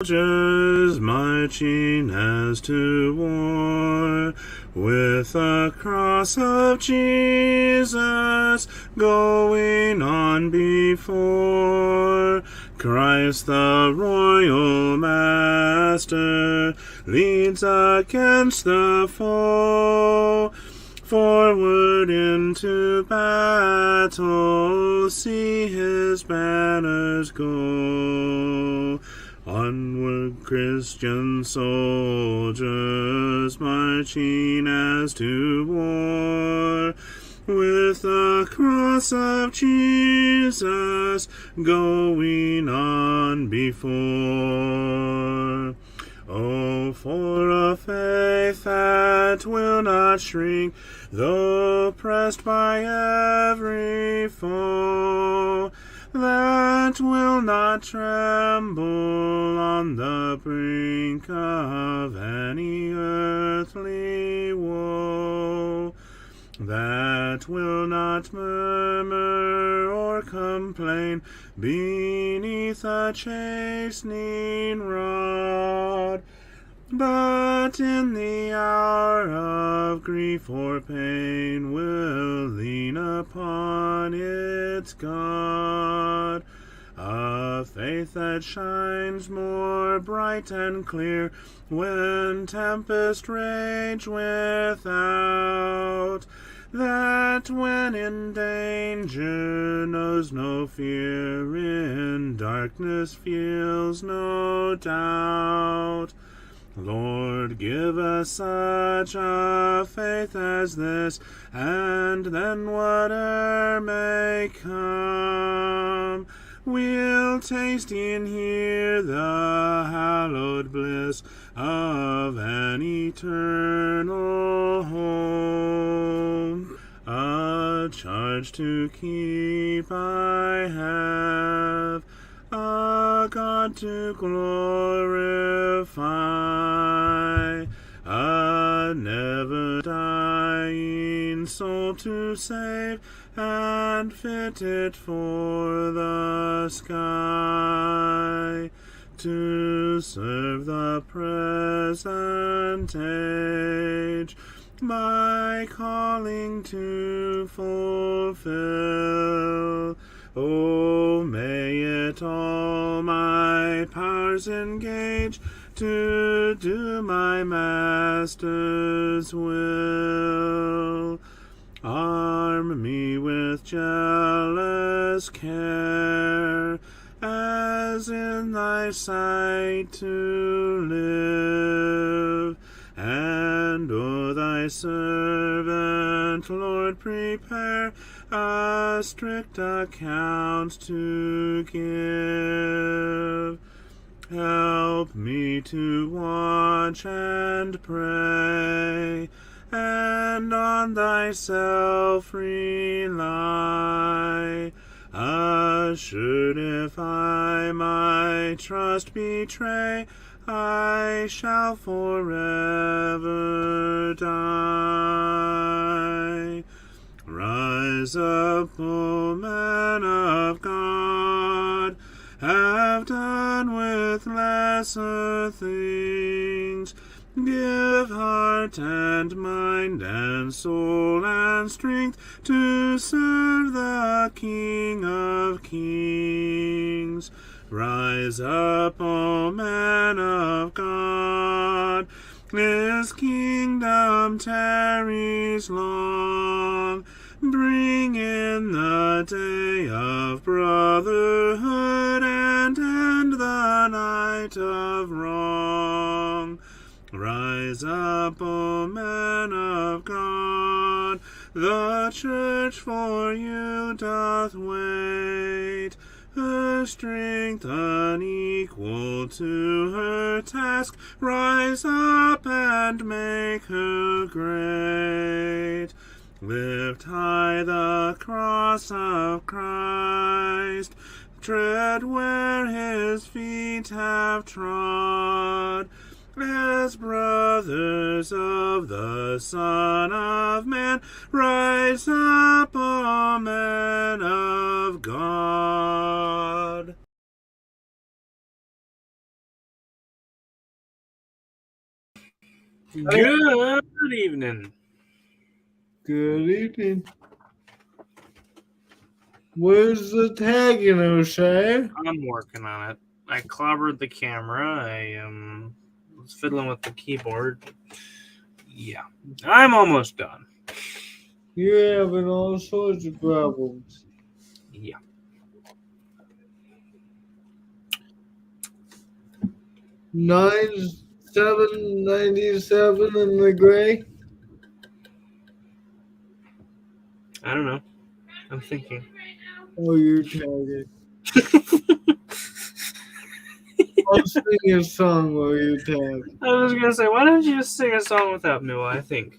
Soldiers marching as to war, with the cross of Jesus going on before. Christ the royal master leads against the foe. Forward into battle, see his banners go. Onward, Christian soldiers, marching as to war, with the cross of Jesus going on before. Oh, for a faith that will not shrink, though pressed by every foe, that will not tremble on the brink of any earthly woe, that will not murmur or complain beneath a chastening rod, but in the hour of grief or pain will lean upon its God. A faith that shines more bright and clear when tempest rage without, that when in danger knows no fear, in darkness feels no doubt. Lord, give us such a faith as this, and then whate'er may come, we'll taste and hear the hallowed bliss of an eternal home. A charge to keep I have, a God to glorify, a never-dying soul to save, and fit it for the sky, to serve the present age, my calling to fulfill. Oh, may it all my powers engage to do my Master's will. Arm me with jealous care, as in thy sight to live, and o'er thy servant, Lord, prepare a strict account to give. Help me to watch and pray, and on thyself rely, assured if I my trust betray, I shall forever die. Rise up, O man of God, have done with lesser things, give heart and mind and soul and strength to serve the King of Kings. Rise up, O man of God, his kingdom tarries long. Bring in the day of brotherhood and end the night of wrong. Rise up, O man of God, the church for you doth wait, her strength unequal to her task. Rise up and make her great. Lift high the cross of Christ, tread where his feet have trod, as brothers of the Son of Man, rise up, O men of God. Good evening. Good evening. Where's the tagging, O'Shea? I'm working on it. I clobbered the camera. I was fiddling with the keyboard. Yeah, I'm almost done. You're having all sorts of problems. Yeah. 9797 in the gray. I don't know. I'm thinking. Oh, you're tagging. I'll sing a song while you tag. I was gonna say, why don't you just sing a song without me while I think?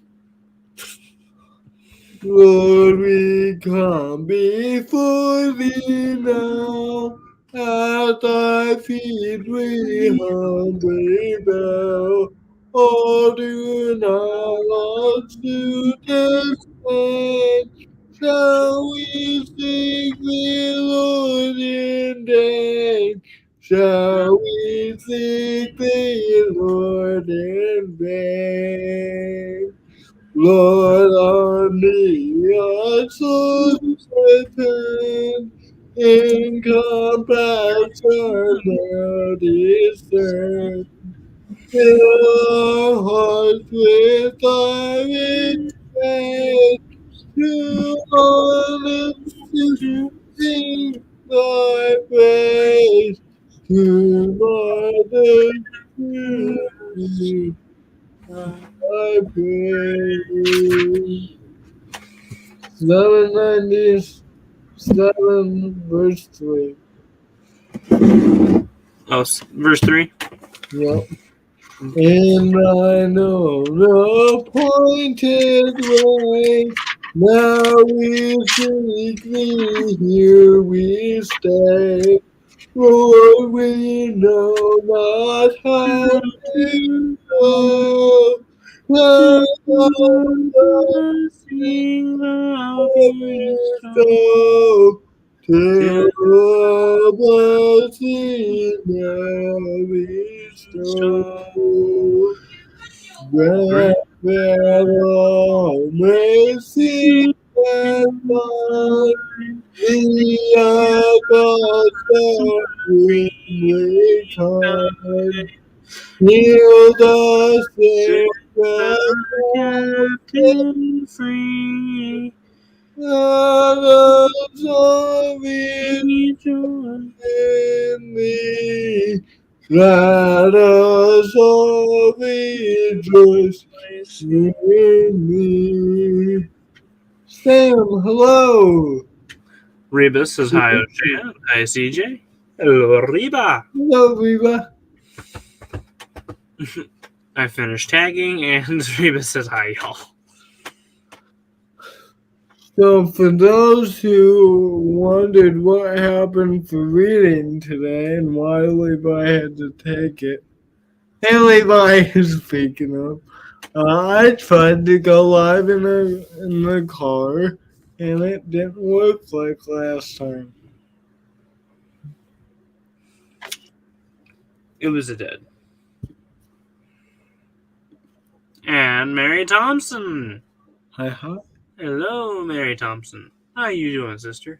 Lord, we come before thee now. At thy feet we humbly bow. Oh, do not us to disdain. Shall we seek thee, Lord, in vain? Shall we seek thee, Lord, in vain? Lord, on me I so certain, in compassion thou discern. Fill our hearts with thy rich faith, to honestly sing thy praise, to modesty I praise. 797 verse 3. Oh, verse 3. Yep. And I know the appointed way. Now we seek thee, here we stay. Lord, we know not how to go. Let Sing thou go till the blessing now bestow. Grant that all may see and find thee at God's heavenly time. Heal the sick and captain free. let us all be Rejoice. in thee. Let us all rejoice in thee. Sam, hello. Reba says hi, Ocean. Hi, CJ. Hello, Reba. Hello, Reba. I finished tagging, and Reba says hi, y'all. So, for those who wondered what happened for reading today and why Levi had to take it, hey, Levi is speaking up. I tried to go live in the car, and it didn't work like last time. It was a dead. And Mary Thompson. Hi. Hello, Mary Thompson. How you doing, sister?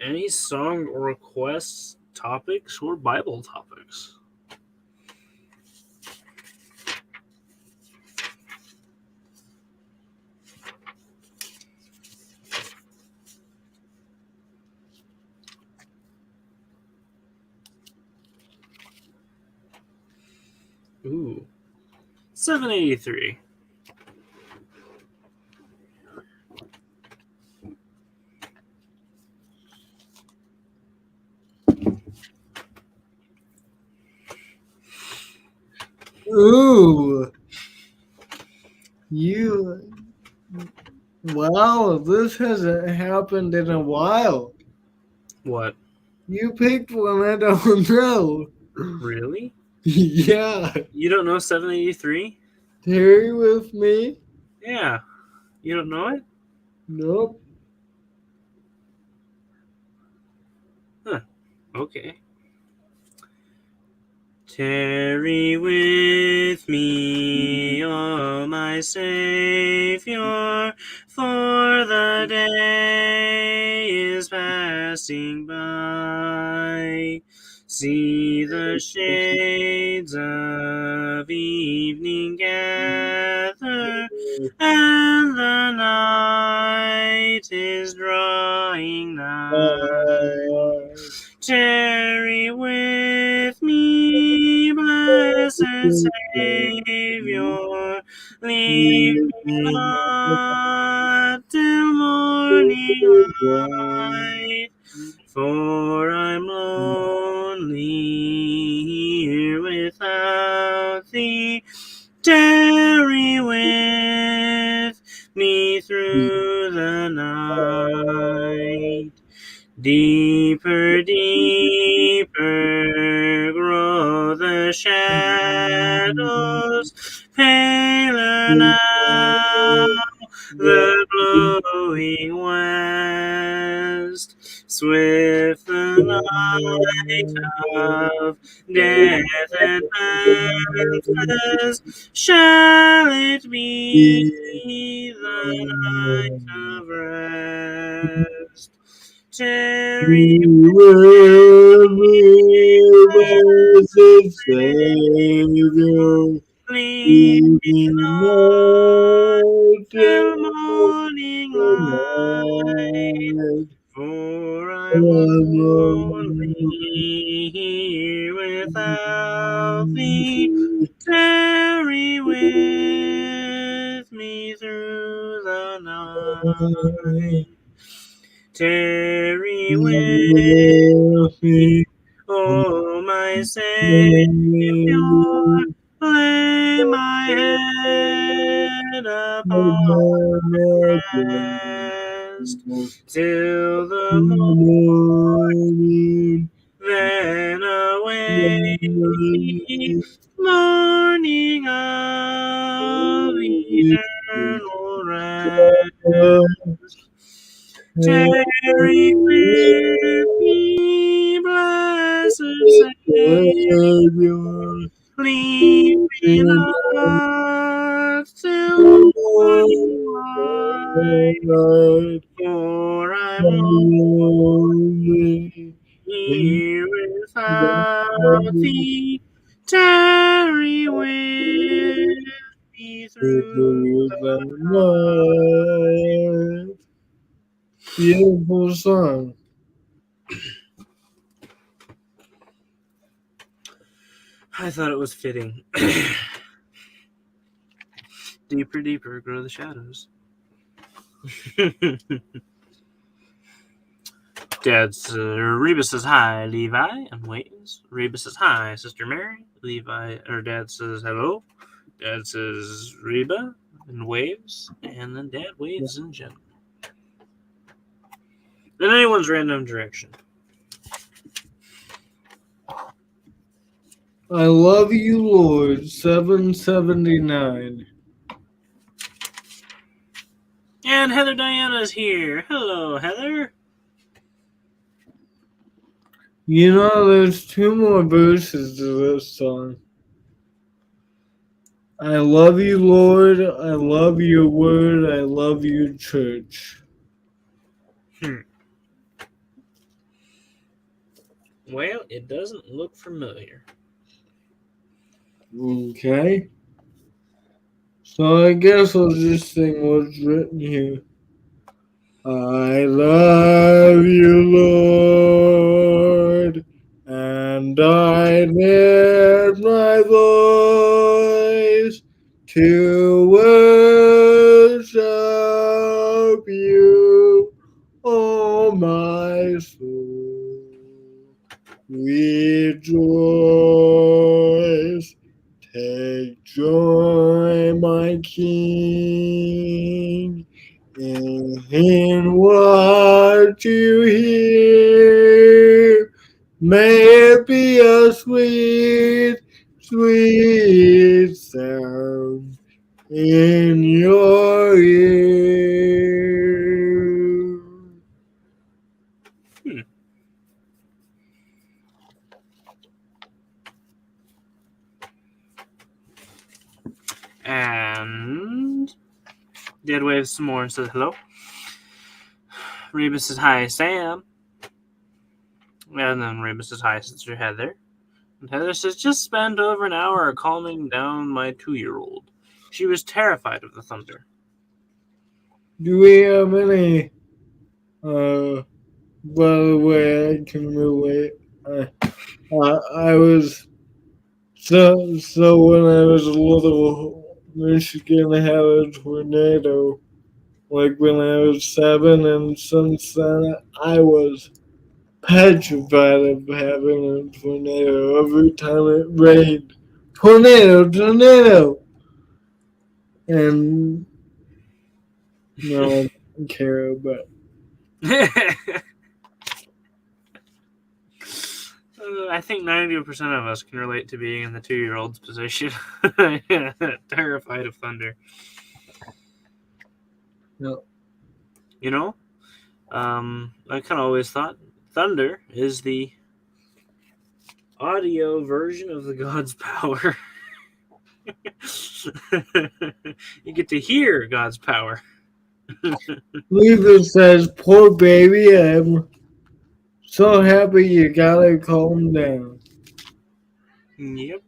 Any song requests, topics, or Bible topics? Ooh. 783. Ooh, you. Wow, this hasn't happened in a while. What? You picked one I don't know. Really? Yeah. You don't know 783? Terry with me? Yeah. You don't know it? Nope. Huh. Okay. Tarry with me, O my Savior, for the day is passing by. See the shades of evening gather, and the night is drawing nigh. Tarry with me, blessed Savior, leave me not till morning light, for I'm lonely here without thee. Tarry with me through the night. Deeper, deeper grow the shadows, paler now the glowing west. Swift the night of death advances, shall it be the night of rest? Tarry with me, blessed Savior, Savior, leave leave me me not not till till morning light, night. for I'm lonely I'm here without thee. Tarry with me through the night. Tarry with me, O my Savior, lay my head upon rest till the morning, then await morning of eternal rest. Tarry with me, blessed Savior, leave me not till morning light, for I'm lonely. here without thee. Tarry with me through the Night. Beautiful song. I thought it was fitting. Deeper, deeper grow the shadows. Dad says, Reba says hi, Levi, and waves. Reba says hi, Sister Mary. Dad says hello. Dad says Reba, and waves. And then Dad waves in general. In anyone's random direction. I love you, Lord. 779. And Heather Diana's here. Hello, Heather. You know, there's two more verses to this song. I love you, Lord. I love your word. I love you, church. Well, it doesn't look familiar. Okay. So I guess I'll just sing what's written here. I love you, Lord, and I lift my voice to worship you, oh my soul. Rejoice, take joy, my King, in what you hear. May it be a sweet, sweet sound in your ear. And Dad waves some more and says hello. Reba says hi, Sam. And then Reba says hi, Sister Heather. And Heather says, just spent over an hour calming down my 2-year-old. She was terrified of the thunder. Do we have any? By the way, I can relate. I was so when I was little, Michigan had a tornado. Like when I was 7, and since then I was petrified of having a tornado. Every time it rained, tornado, tornado, and no, I don't care. But I think 90% of us can relate to being in the 2-year-old's position. Terrified of thunder. no. You know, I kind of always thought thunder is the audio version of the God's power. You get to hear God's power. Lisa says, "Poor baby, I'm so happy you gotta calm down." Yep.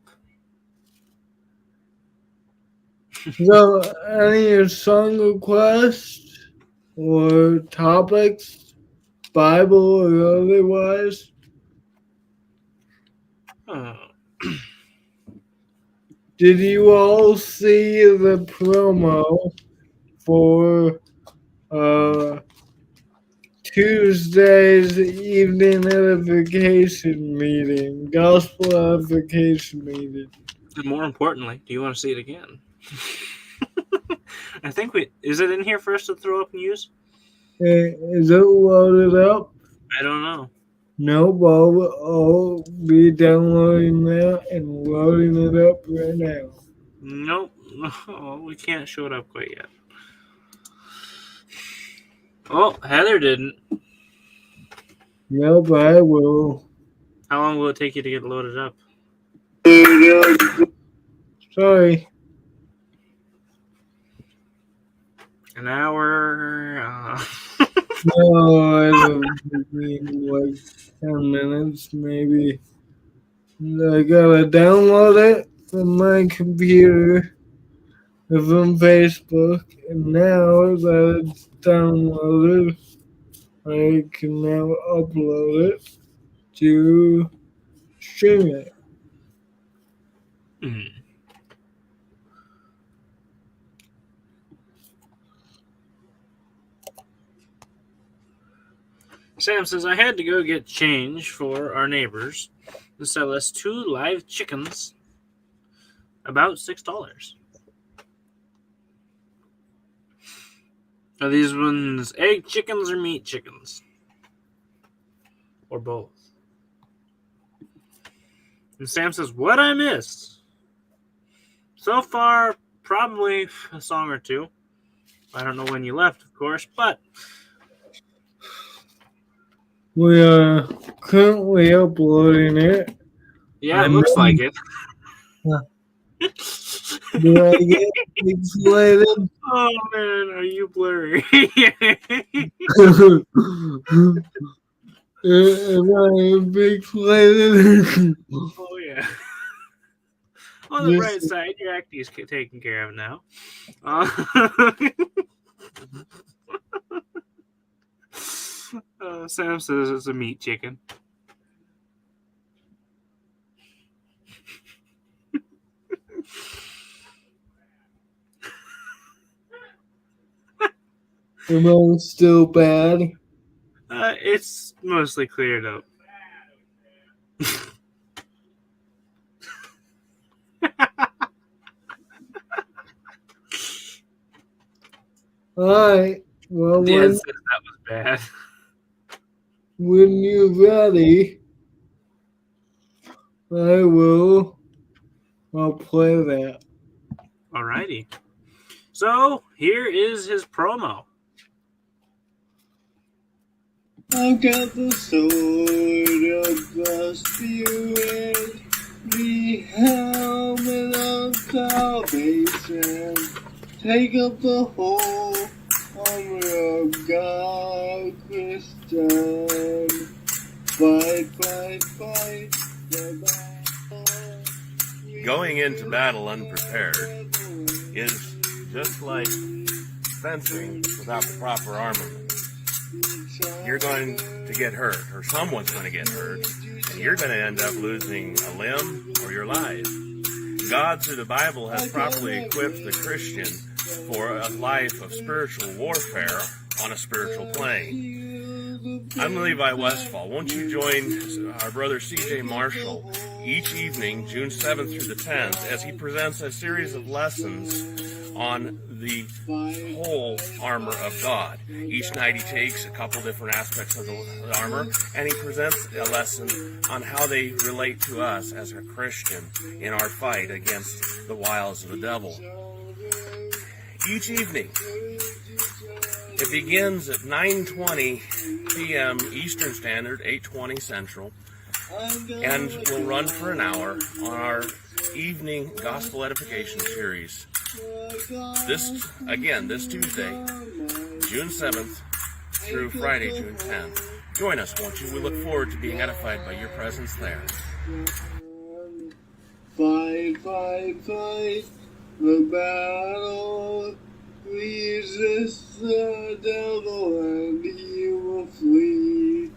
So, any song requests or topics, Bible or otherwise? Did you all see the promo for Tuesday's evening edification meeting, gospel edification meeting? And more importantly, do you want to see it again? I think is it in here for us to throw up and use? Is it loaded up? I don't know. Nope, I'll be downloading that and loading it up right now. Nope. Oh, we can't show it up quite yet. Oh, Heather didn't. Nope, I will. How long will it take you to get loaded up? Sorry. An hour. No, I don't mean like 10 minutes, maybe. I gotta download it from my computer from Facebook, and now that it's downloaded, I can now upload it to stream it. Sam says, I had to go get change for our neighbors to sell us 2 live chickens, about $6. Are these ones egg chickens or meat chickens? Or both? And Sam says, what I missed? So far, probably a song or two. I don't know when you left, of course, but We are currently uploading it. yeah, it looks like it. Do I get pixelated? Oh man, are you blurry? Am I pixelated? Oh yeah. On the bright side, your acting is taken care of now. Sam says it's a meat chicken. Am I still bad? It's mostly cleared up. Alright. Well, Dad says that was bad. When you're ready, I'll play that. Alrighty. So, here is his promo. I've got the sword of the Spirit, the helmet of salvation. stand. Take up the whole armor of God, Christian. Fight, fight, fight the battle. Going into battle unprepared is just like fencing without the proper armament. You're going to get hurt, or someone's going to get hurt, and you're going to end up losing a limb or your life. God, through the Bible, has properly equipped the Christian for a life of spiritual warfare on a spiritual plane. I'm Levi Westfall. Won't you join our brother C.J. Marshall each evening, June 7th through the 10th, as he presents a series of lessons on the whole armor of God. Each night he takes a couple different aspects of the armor, and he presents a lesson on how they relate to us as a Christian in our fight against the wiles of the devil. Each evening, it begins at 9:20 p.m. Eastern Standard, 8:20 Central, and will run for an hour on our evening Gospel Edification series. This Tuesday, June 7th through Friday, June 10th. Join us, won't you? We look forward to being edified by your presence there. Fight, fight, fight the battle. Resist the devil and he will flee.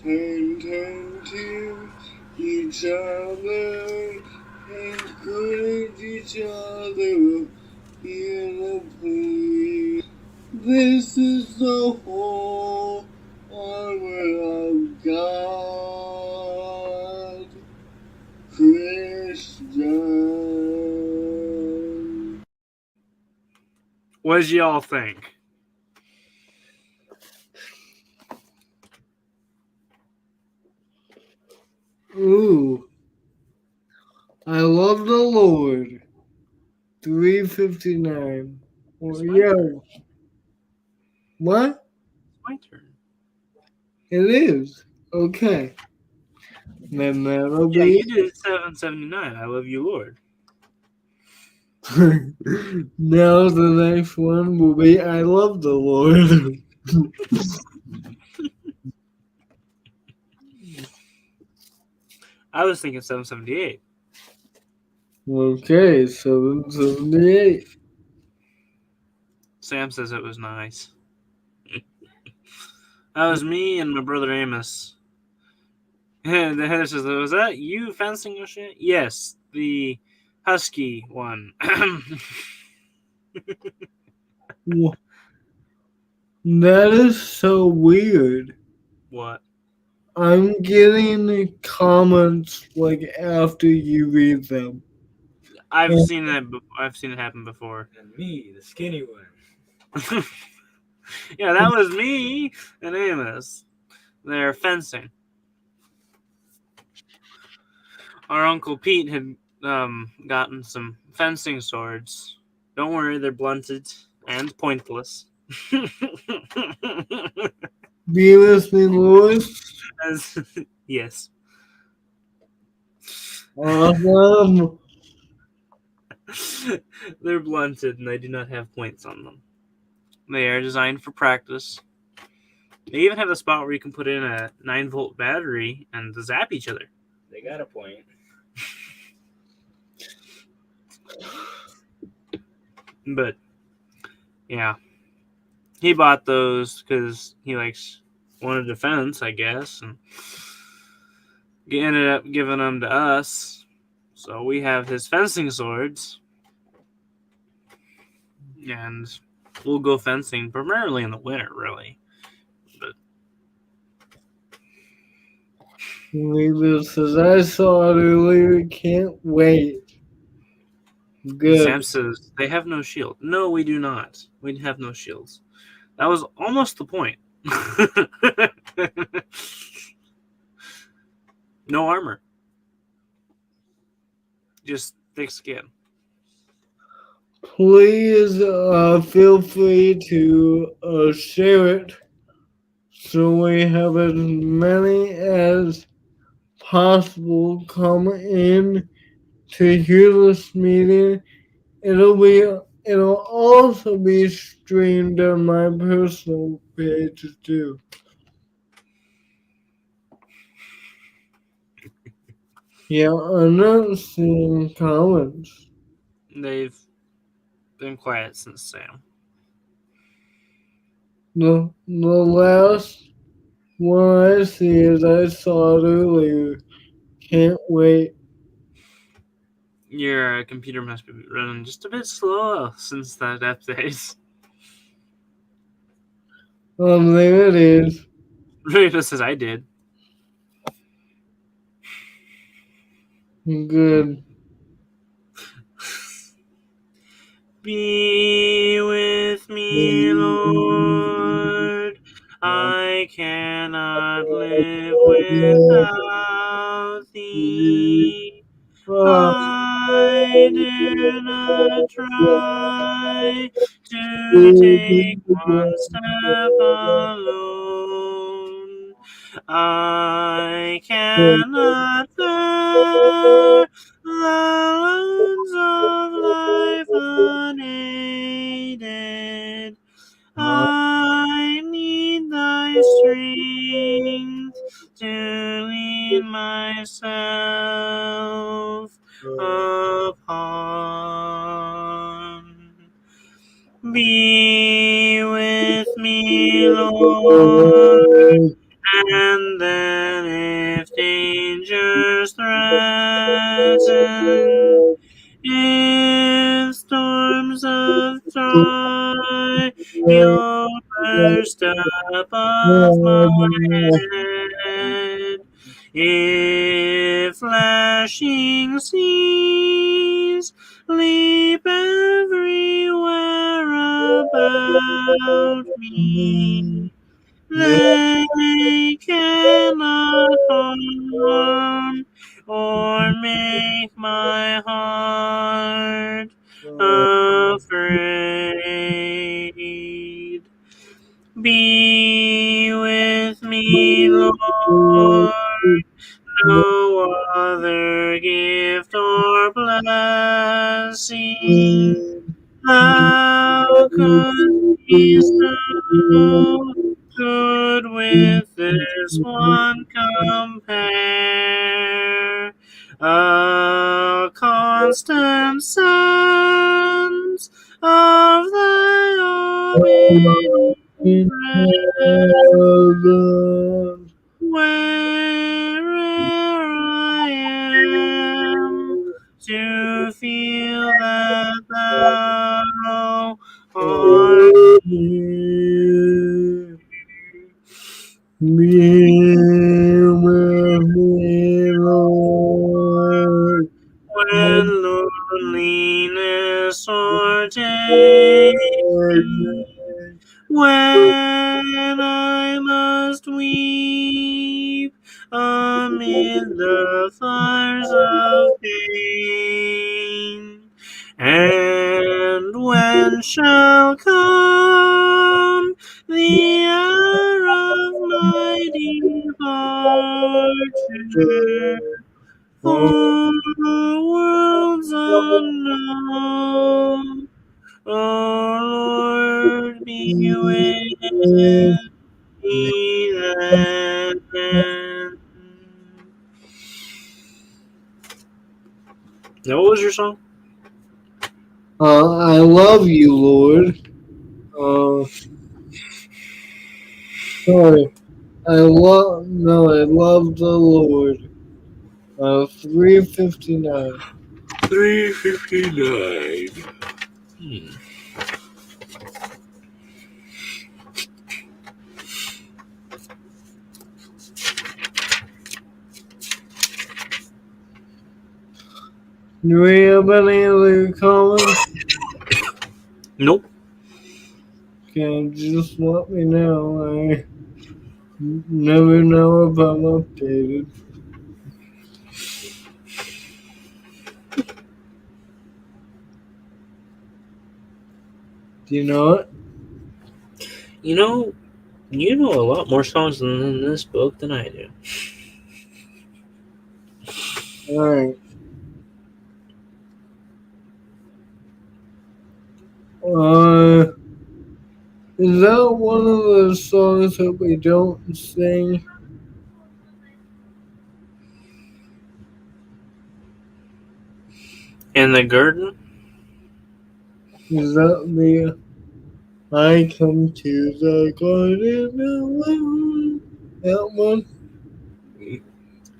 Turn to each other. Encourage each other in a plea. This is the whole armor of God, Christian. What did y'all think? Ooh. I love the Lord. 359. Well, yeah. What? My turn. It is. Okay. Then that'll Yeah, be. you did 779. I love you, Lord. Now the next one will be I love the Lord. I was thinking 778. Okay, 778. Sam says it was nice. That was me and my brother Amos. And the Heather says, was that you fencing your shit? Yes, the husky one. That is so weird. What? I'm getting comments like after you read them. I've seen that. I've seen it happen before. And me, the skinny one. Yeah, that was me and Amos. They're fencing. Our Uncle Pete had gotten some fencing swords. Don't worry, they're blunted and pointless. Be listening, Lord. Yes. Awesome. They're blunted and they do not have points on them. They are designed for practice. They even have a spot where you can put in a 9-volt battery and zap each other. They got a point. But, yeah. He bought those because he wanted defense, I guess. And he ended up giving them to us. So we have his fencing swords. And we'll go fencing primarily in the winter, really. But Leave says I saw it earlier. Can't wait. Good. Sam says they have no shield. No, we do not. We have no shields. That was almost the point. No armor. Just thick skin. Please feel free to share it so we have as many as possible come in to hear this meeting It'll also be streamed on my personal page too. Yeah, I'm not seeing comments. They've been quiet since Sam. The last one I see is I saw it earlier. Can't wait. Your computer must be running just a bit slow since that update. There it is. Rita says I did. Good. Be with me, Lord. I cannot live without thee. I dare not try to take one step alone. I cannot bear the loads of life unaided. I need thy strength to lean myself upon. Be with me, Lord, and then if dangers threaten, if storms of joy you'll burst above my head, if flashing seas leap everywhere about me, they cannot harm or make my heart afraid. Be with me, Lord. No other gift or blessing thou couldst bestow could with this one compare. A constant sense of thy omnipresence, where'er I am, to feel that thou art Be with me, Lord. when loneliness o'ertakes me, when I must weep amid the fires of pain, and when shall come the hour of my departure, for worlds unknown? O Lord, be with me then. Now, what was your song? I love you, Lord. Sorry. I love the Lord. 359. 359. Do we have any other comments? Nope. Okay, just let me know. I never know if I'm updated. Do you know it? You know a lot more songs in this book than I do. Alright. Is that one of the songs that we don't sing? In the garden? Is that the I come to the garden alone? That one?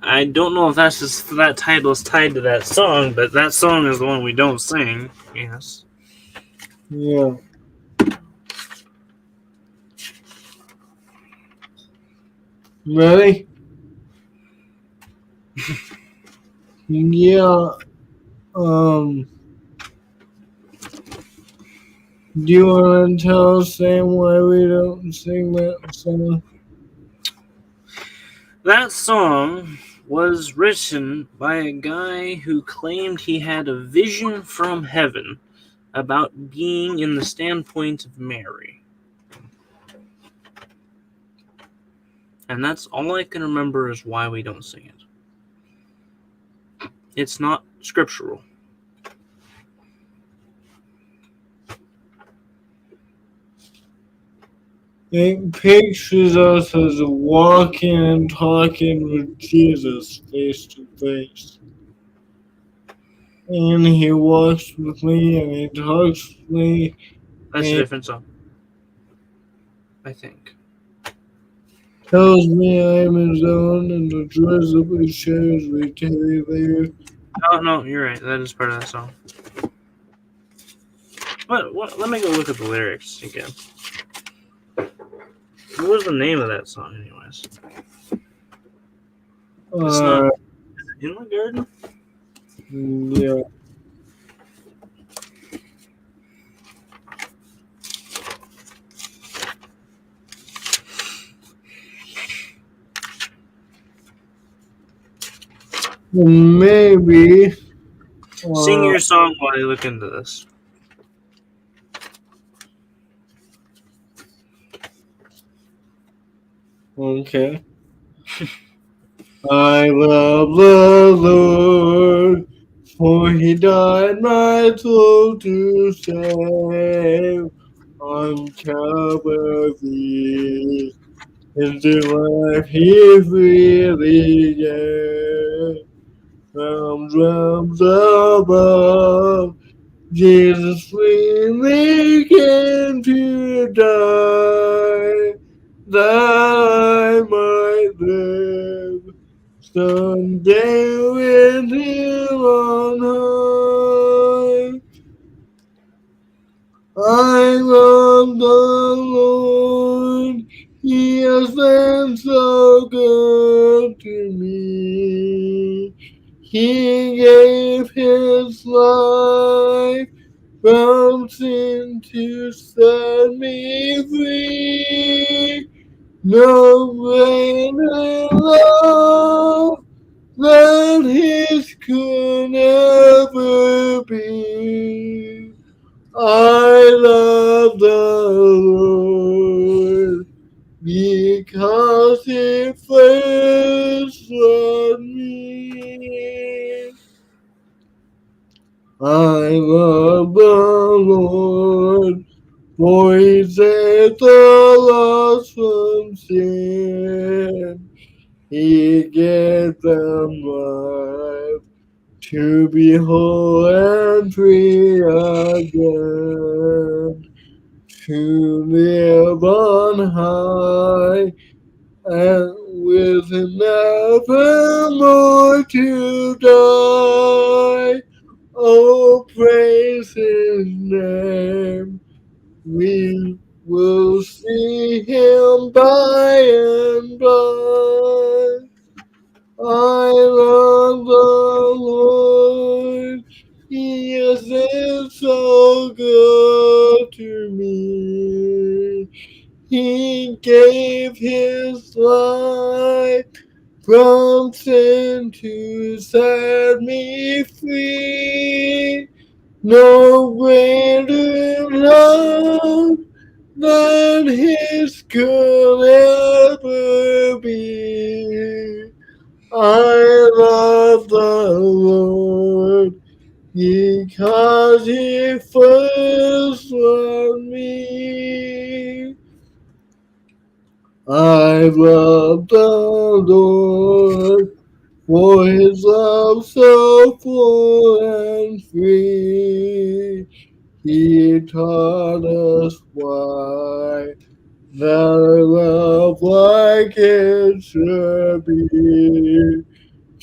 I don't know if that's just that title is tied to that song, but that song is the one we don't sing. Yes. Yeah. Ready? Yeah. Do you want to tell Sam why we don't sing that song? That song was written by a guy who claimed he had a vision from heaven about being in the standpoint of Mary. And that's all I can remember is why we don't sing it. It's not scriptural. It pictures us as walking and talking with Jesus face to face. And he walks with me and he talks with me. That's a and different song, I think. tells me I am his own and the joys of his shares we carry there. No, you're right. That is part of that song. What? Let me go look at the lyrics again. What was the name of that song, anyways? It's not In the Garden? Yeah. Maybe. Sing your song while I look into this. Okay. I love the Lord, for he died my soul to save. On Calvary, is the life he freely gave. From drums above, Jesus freely came to die, that I might live someday with him on high. I love the Lord, he has been so good to me. He gave his life from sin to set me free. No greater love than his could ever be. I love the Lord because he first loved me. I love the Lord, for he saved the lost from sin. He gave them life to be whole and free again, to live on high and with him nevermore to die. Oh, praise his name. We will see him by and by. I love the Lord. He has been so good to me. He gave his life from sin to set me free. No greater love than his could ever be. I love the Lord because he first loved me. I love the Lord, for his love so full and free. He taught us why that love like it should be,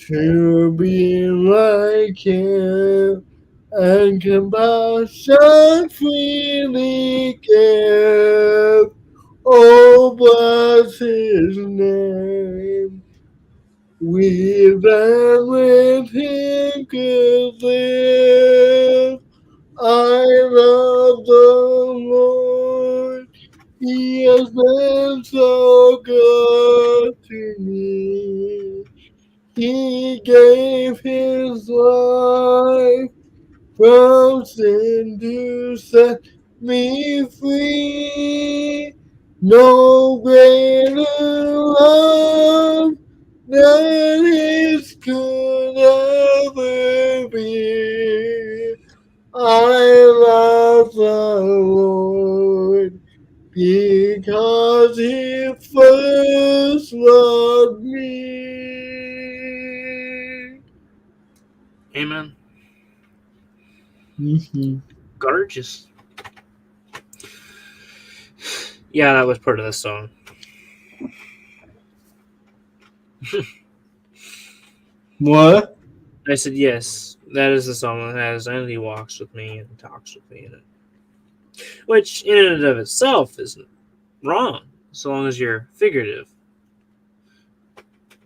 to be like him and compassion freely give. Oh, bless his name. We then with him could live. I love the Lord. He has been so good to me. He gave his life from sin to set me free. No greater love than his could ever be. I love the Lord because he first loved me. Amen. Mm-hmm. Gorgeous. Yeah, that was part of the song. What? I said, yes, that is the song that has, and he walks with me and talks with me in it. Which, in and of itself, isn't wrong, so long as you're figurative.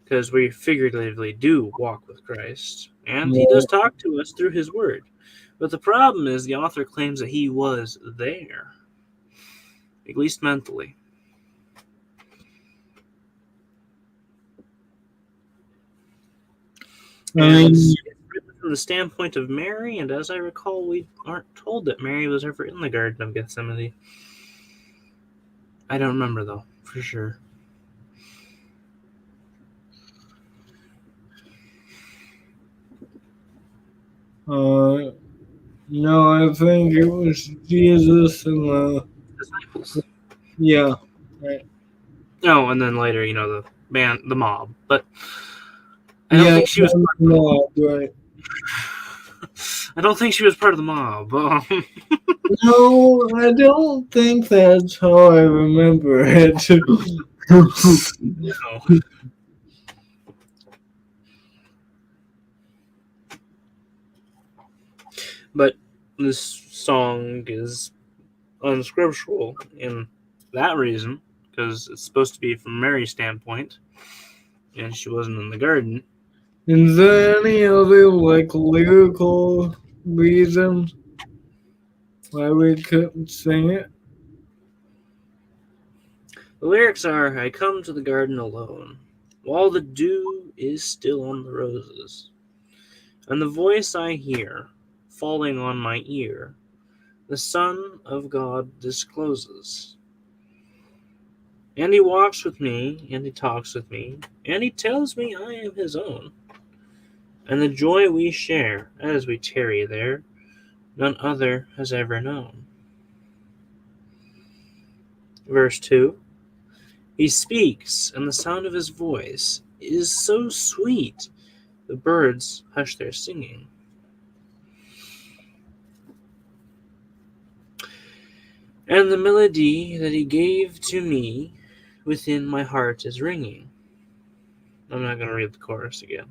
Because we figuratively do walk with Christ, and he does talk to us through his word. But the problem is, the author claims that he was there, at least mentally. And it's written from the standpoint of Mary, and as I recall, we aren't told that Mary was ever in the Garden of Gethsemane. I don't remember, though, for sure. No, I think it was Jesus and Disciples. yeah, right. Oh, and then later, the mob. But I don't Yeah, think she was part of the mob. right. I don't think she was part of the mob. No, I don't think that's how I remember it. No. But this song is unscriptural in that reason, because it's supposed to be from Mary's standpoint, and she wasn't in the garden. Is there any other lyrical reason why we couldn't sing it? The lyrics are, I come to the garden alone, while the dew is still on the roses, and the voice I hear, falling on my ear, the Son of God discloses. And he walks with me, and he talks with me, and he tells me I am his own. And the joy we share as we tarry there, none other has ever known. Verse 2, he speaks, and the sound of his voice is so sweet, the birds hush their singing. And the melody that he gave to me within my heart is ringing. I'm not going to read the chorus again.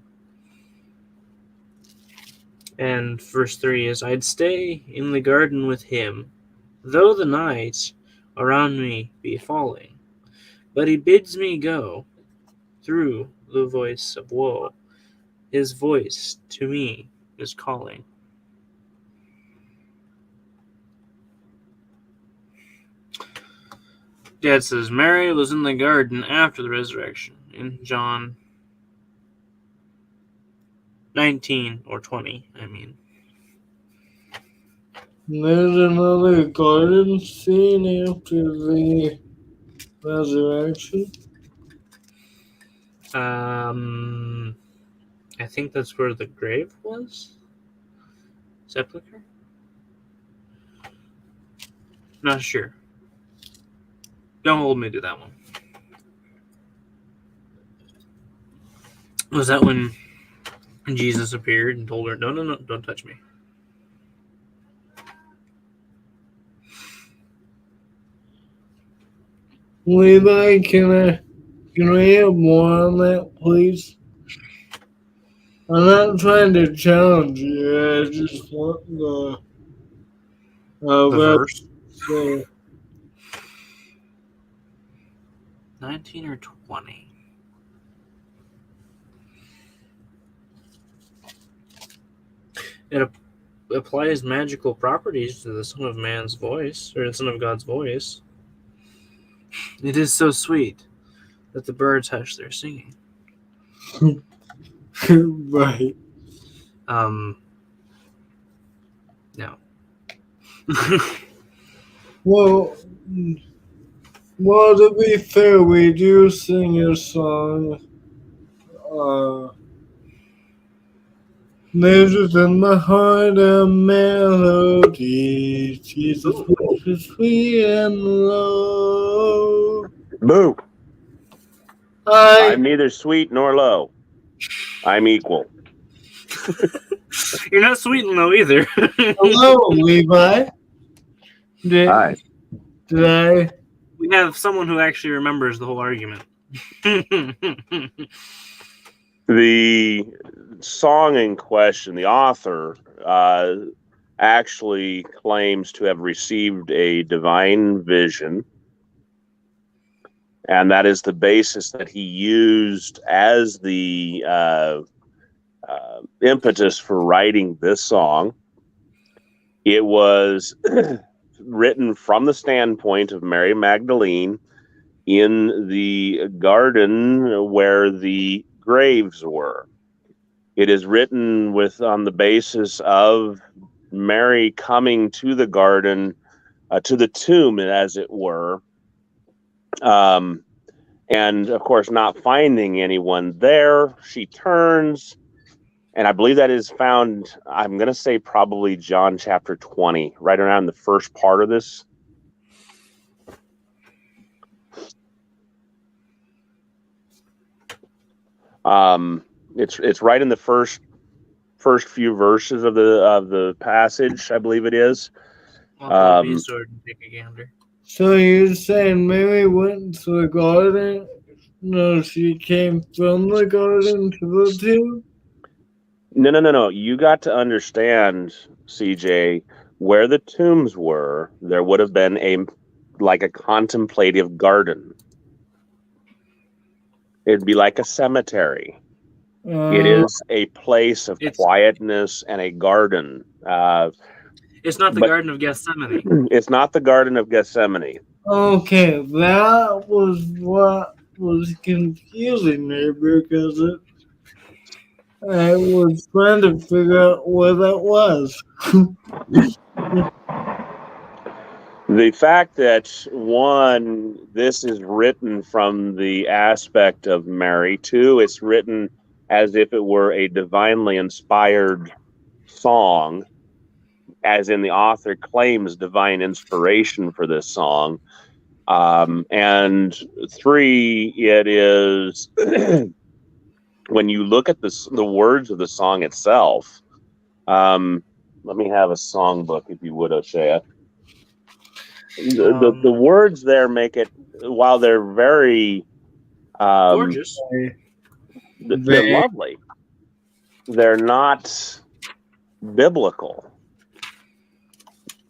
And verse 3 is, I'd stay in the garden with him, though the night around me be falling. But he bids me go through the voice of woe. His voice to me is calling. Dad says Mary was in the garden after the resurrection in John 19 or 20, I mean. There's another garden scene after the resurrection. I think that's where the grave was. Sepulchre? Not sure. Don't hold me to that one. Was that when Jesus appeared and told her, no, don't touch me? Levi, can I have more on that, please? I'm not trying to challenge you. I just want The verse? So 19 or 20? It applies magical properties to the Son of Man's voice, or the Son of God's voice. It is so sweet that the birds hush their singing. right. No. Well, to be fair, we do sing a song. Measures in my heart a melody. Jesus voice is sweet and low. Boo! I'm neither sweet nor low. I'm equal. You're not sweet and low either. Hello, Levi. Hi. Did I? We have someone who actually remembers the whole argument. The song in question, the author actually claims to have received a divine vision, and that is the basis that he used as the impetus for writing this song. It was written from the standpoint of Mary Magdalene in the garden where the graves were. It is written on the basis of Mary coming to the garden, to the tomb, as it were, and of course not finding anyone there. She turns, and I believe that is found, I'm going to say probably John chapter 20, right around the first part of this. It's right in the first few verses of the passage, I believe it is. I'll be a sword and take a gander. So you're saying Mary went to the garden? No, she came from the garden to the tomb? No. You got to understand, CJ, where the tombs were, there would have been a contemplative garden. It'd be like a cemetery. It is a place of quietness and a garden. It's not the Garden of Gethsemane. It's not the Garden of Gethsemane. Okay, that was what was confusing me because I was trying to figure out where that was. The fact that, one, this is written from the aspect of Mary. Two, it's written as if it were a divinely inspired song, as in the author claims divine inspiration for this song. And three, it is, when you look at the words of the song itself, let me have a songbook, if you would, O'Shea. The words there make it, while they're very gorgeous, they're lovely, they're not biblical.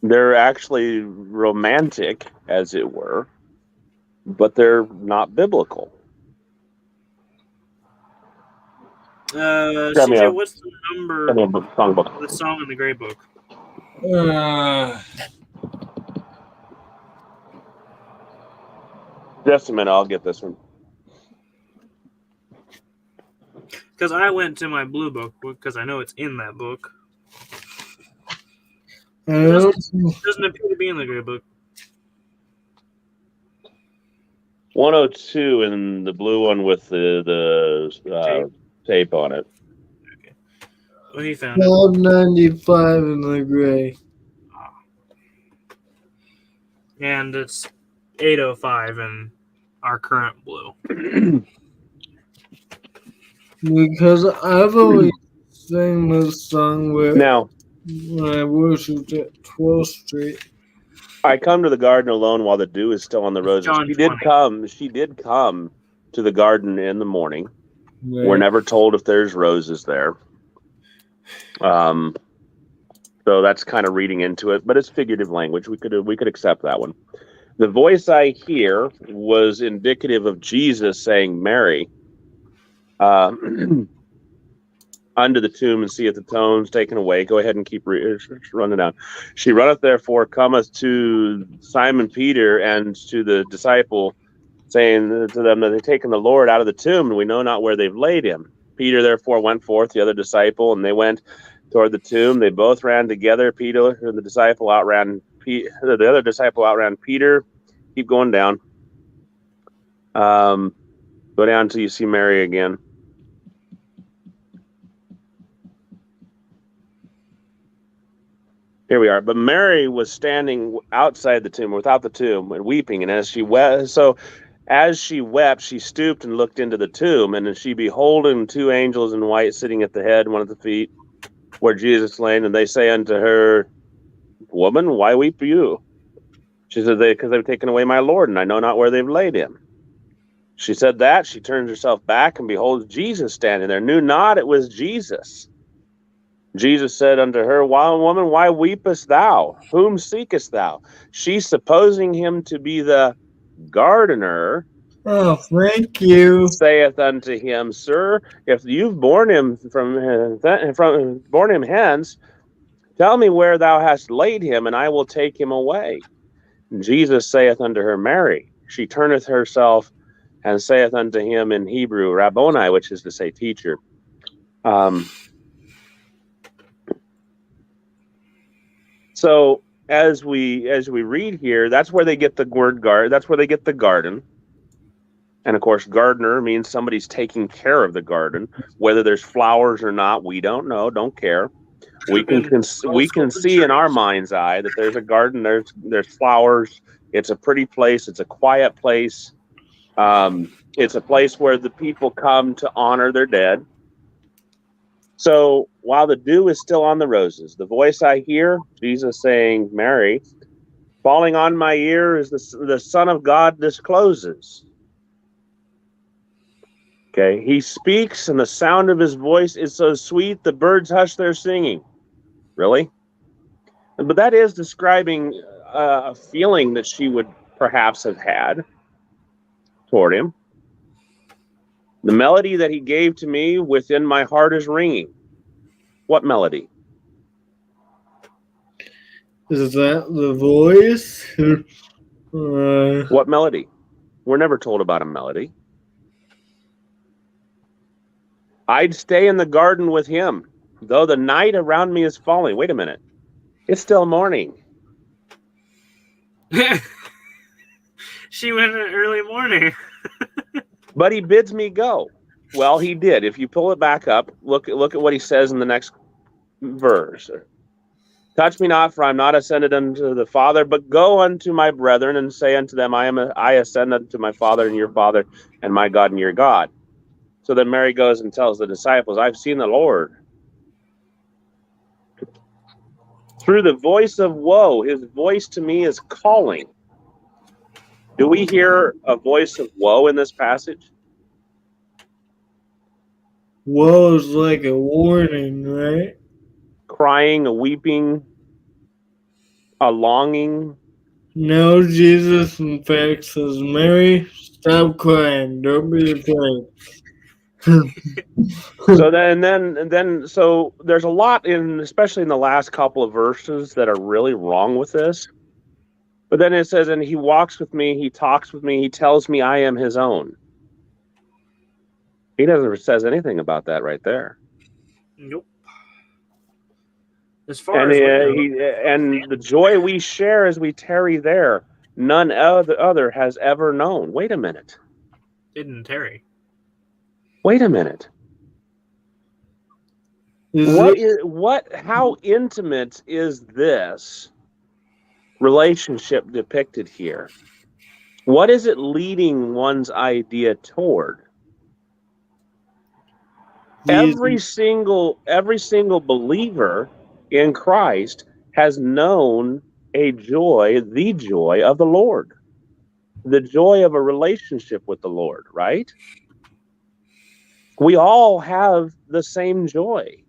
They're actually romantic, as it were, but they're not biblical. CJ, what's the number of the song in the Grey Book? Just a minute, I'll get this one. Because I went to my blue book because I know it's in that book. Doesn't appear to be in the Grey Book. 102 in the blue one with the tape on it. Okay. Well, he found it. 1295 in the gray. And it's 8:05 in our current blue. Because I've always sang this song Now, when I worshipped at 12th Street. I come to the garden alone while the dew is still on the roses. John She did 20. come to the garden in the morning. Right? We're never told if there's roses there. So that's kind of reading into it, but it's figurative language. We could accept that one. The voice I hear was indicative of Jesus saying, Mary, unto the tomb, and seeth the stones taken away. Go ahead and keep running down. She runneth therefore, cometh to Simon Peter and to the disciple, saying to them that they've taken the Lord out of the tomb, and we know not where they've laid him. Peter therefore went forth, the other disciple, and they went toward the tomb. They both ran together. Peter and the disciple outran the other disciple outran Peter. Keep going down. Go down until you see Mary again. Here we are. But Mary was standing outside the tomb, without the tomb, and weeping. And as she wept, she stooped and looked into the tomb, and she beholding two angels in white sitting at the head, one at the feet, where Jesus lay. And they say unto her, Woman, why weep you? She said, Because they've taken away my Lord, and I know not where they've laid him. She said that. She turns herself back, and behold, Jesus standing there. Knew not it was Jesus. Jesus said unto her, Woman, why weepest thou? Whom seekest thou? She, supposing him to be the gardener, Oh, thank you. saith unto him, Sir, if you've borne him borne him hence, tell me where thou hast laid him, and I will take him away. And Jesus saith unto her, Mary. She turneth herself and saith unto him in Hebrew, Rabboni, which is to say, teacher. So as we read here, that's where they get the word garden. That's where they get the garden. And of course, gardener means somebody's taking care of the garden. Whether there's flowers or not, we don't know. Don't care. We can see in our mind's eye that there's a garden. There's flowers. It's a pretty place. It's a quiet place. It's a place where the people come to honor their dead. So while the dew is still on the roses, the voice I hear, Jesus saying, Mary, falling on my ear is the Son of God discloses. Okay, he speaks, and the sound of his voice is so sweet, the birds hush their singing. Really? But that is describing a feeling that she would perhaps have had toward him. The melody that he gave to me within my heart is ringing. What melody? Is that the voice? What melody? We're never told about a melody. I'd stay in the garden with him, though the night around me is falling. Wait a minute. It's still morning. She went in early morning. But he bids me go. Well, he did. If you pull it back up, look at what he says in the next verse. Touch me not, for I am not ascended unto the Father, but go unto my brethren and say unto them, I ascend unto my Father and your Father, and my God and your God. So then Mary goes and tells the disciples, I've seen the Lord. Through the voice of woe, his voice to me is calling. Do we hear a voice of woe in this passage? Woe is like a warning, right? Crying, a weeping, a longing. No, Jesus in fact says, Mary, stop crying. Don't be afraid. So then there's a lot especially in the last couple of verses that are really wrong with this. But then it says, and he walks with me, he talks with me, he tells me I am his own. He doesn't says anything about that right there. Nope. As far as and the joy we share as we tarry there, none other has ever known. Wait a minute. Didn't Terry? Wait a minute. How intimate is this relationship depicted here? What is it leading one's idea toward? Every single believer in Christ has known the joy of the Lord, the joy of a relationship with the Lord, right? We all have the same joy.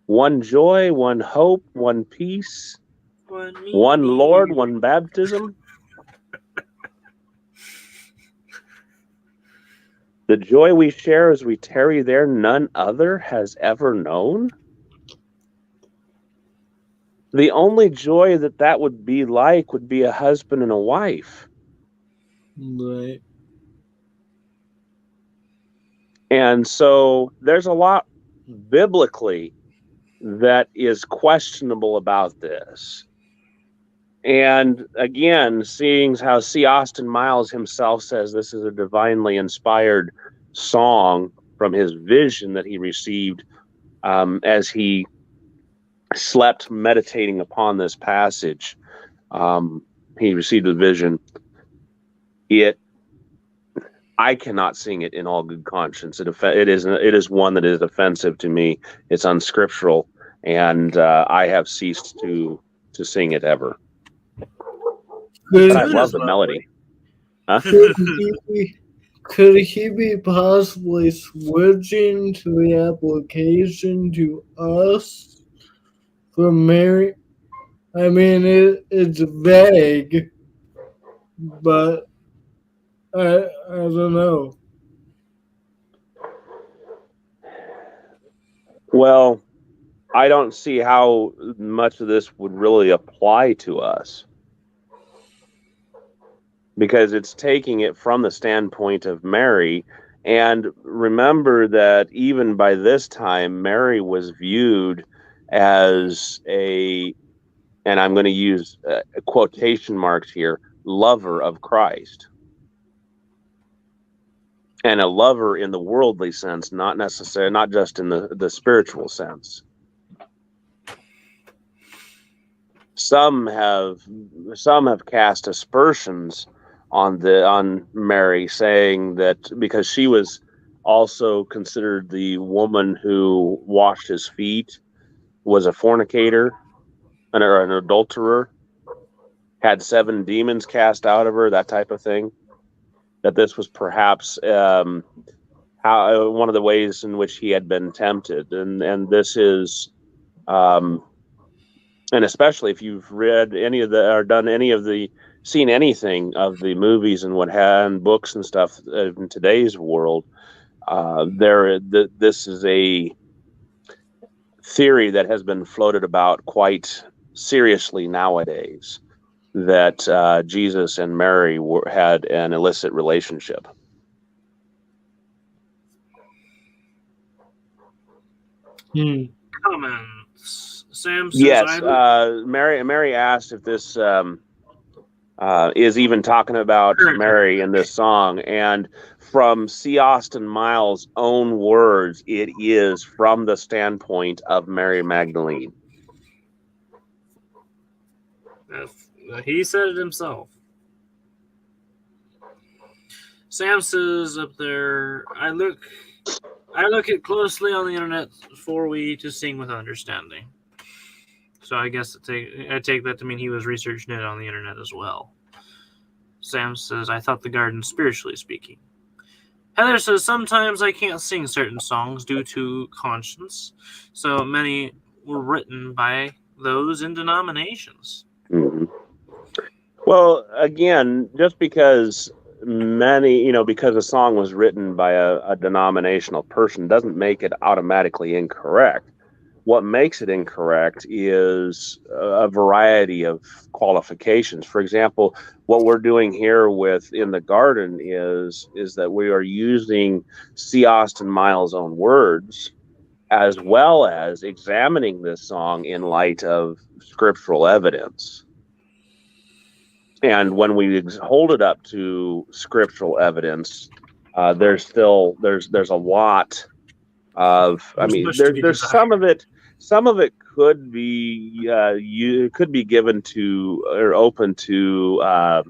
One joy, one hope, one peace, one Lord, one baptism. The joy we share as we tarry there, none other has ever known. The only joy that would be like would be a husband and a wife. Right. And so there's a lot biblically that is questionable about this. And again, seeing how C. Austin Miles himself says this is a divinely inspired song from his vision that he received as he slept meditating upon this passage. He received a vision. I cannot sing it in all good conscience. It is one that is offensive to me. It's unscriptural, and I have ceased to sing it ever. But I love the melody. Huh? Could he be possibly switching to the application to us from Mary? I mean, it's vague, but I don't know. Well, I don't see how much of this would really apply to us, because it's taking it from the standpoint of Mary. And remember that even by this time, Mary was viewed as and I'm going to use quotation marks here, lover of Christ. And a lover in the worldly sense, not just in the spiritual sense. Some have cast aspersions on Mary, saying that because she was also considered the woman who washed his feet, was a fornicator, an adulterer, had 7 demons cast out of her, that type of thing, that this was perhaps one of the ways in which he had been tempted. And this is and especially if you've read seen anything of the movies and books and stuff in today's world, this is a theory that has been floated about quite seriously nowadays, that Jesus and Mary had an illicit relationship. Comments. Sam says, yes. Mary asked if this is even talking about Mary in this song, and from C. Austin Miles' own words, it is from the standpoint of Mary Magdalene. He said it himself. Sam says up there, I look it closely on the internet for we to sing with understanding. So I guess I take that to mean he was researching it on the internet as well. Sam says, I thought the garden spiritually speaking. Heather says, sometimes I can't sing certain songs due to conscience. So many were written by those in denominations. Mm-hmm. Well, again, just because because a song was written by a denominational person doesn't make it automatically incorrect. What makes it incorrect is a variety of qualifications. For example, what we're doing here in the garden is that we are using C. Austin Miles' own words, as well as examining this song in light of scriptural evidence. And when we hold it up to scriptural evidence, there's a lot I There's mean, much to be there's desired. some of it could be could be given to or open to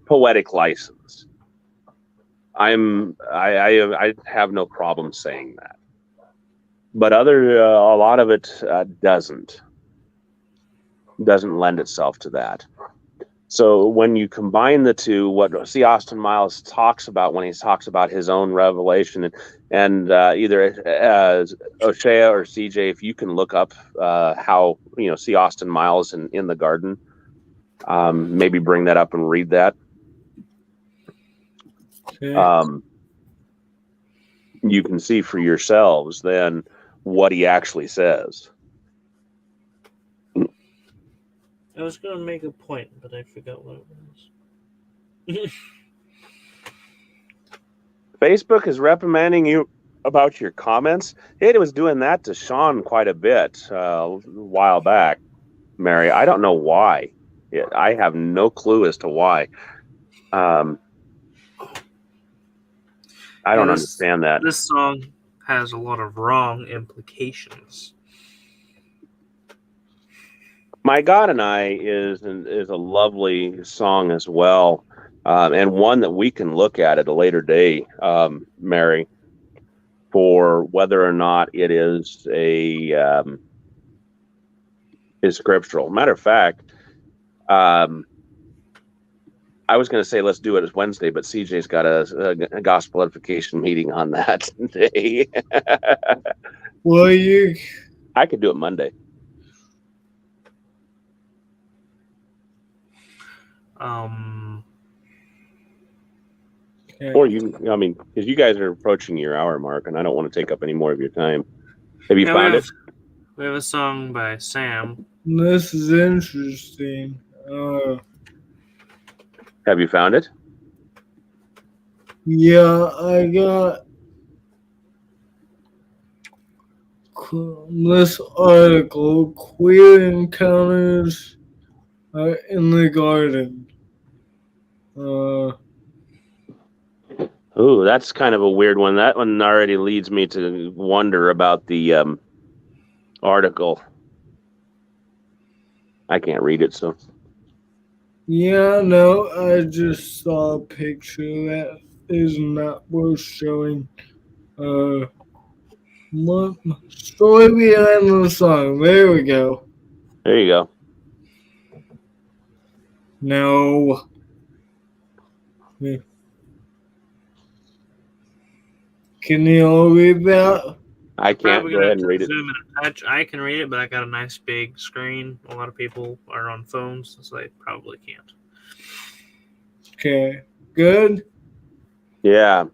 poetic license. I have no problem saying that, but a lot of it doesn't lend itself to that. So when you combine the two, what C. Austin Miles talks about when he talks about his own revelation, and either O'Shea or CJ, if you can look up how C. Austin Miles in the garden, maybe bring that up and read that. Okay. You can see for yourselves then what he actually says. I was going to make a point, but I forgot what it was. Facebook is reprimanding you about your comments. It was doing that to Sean quite a bit a while back, Mary. I don't know why. I have no clue as to why. I don't understand that. This song has a lot of wrong implications. My God and I is a lovely song as well, and one that we can look at a later day, Mary, for whether or not it is is scriptural. Matter of fact, I was going to say let's do it as Wednesday, but CJ's got a gospel edification meeting on that day. Well, I could do it Monday. okay. Or because you guys are approaching your hour mark, and I don't want to take up any more of your time. Have you found it? We have a song by Sam. This is interesting. Have you found it? Yeah, I got this article, Queer Encounters in the Garden. Ooh, that's kind of a weird one. That one already leads me to wonder about the article. I can't read it, so. Yeah, no, I just saw a picture that is not worth showing. Story behind the song. There we go. There you go. No. Can you all read that? I can't. Probably Go gonna ahead have and read to it. zoom in a touch. I can read it, but I got a nice big screen. A lot of people are on phones, so they probably can't. Okay. Good? Yeah.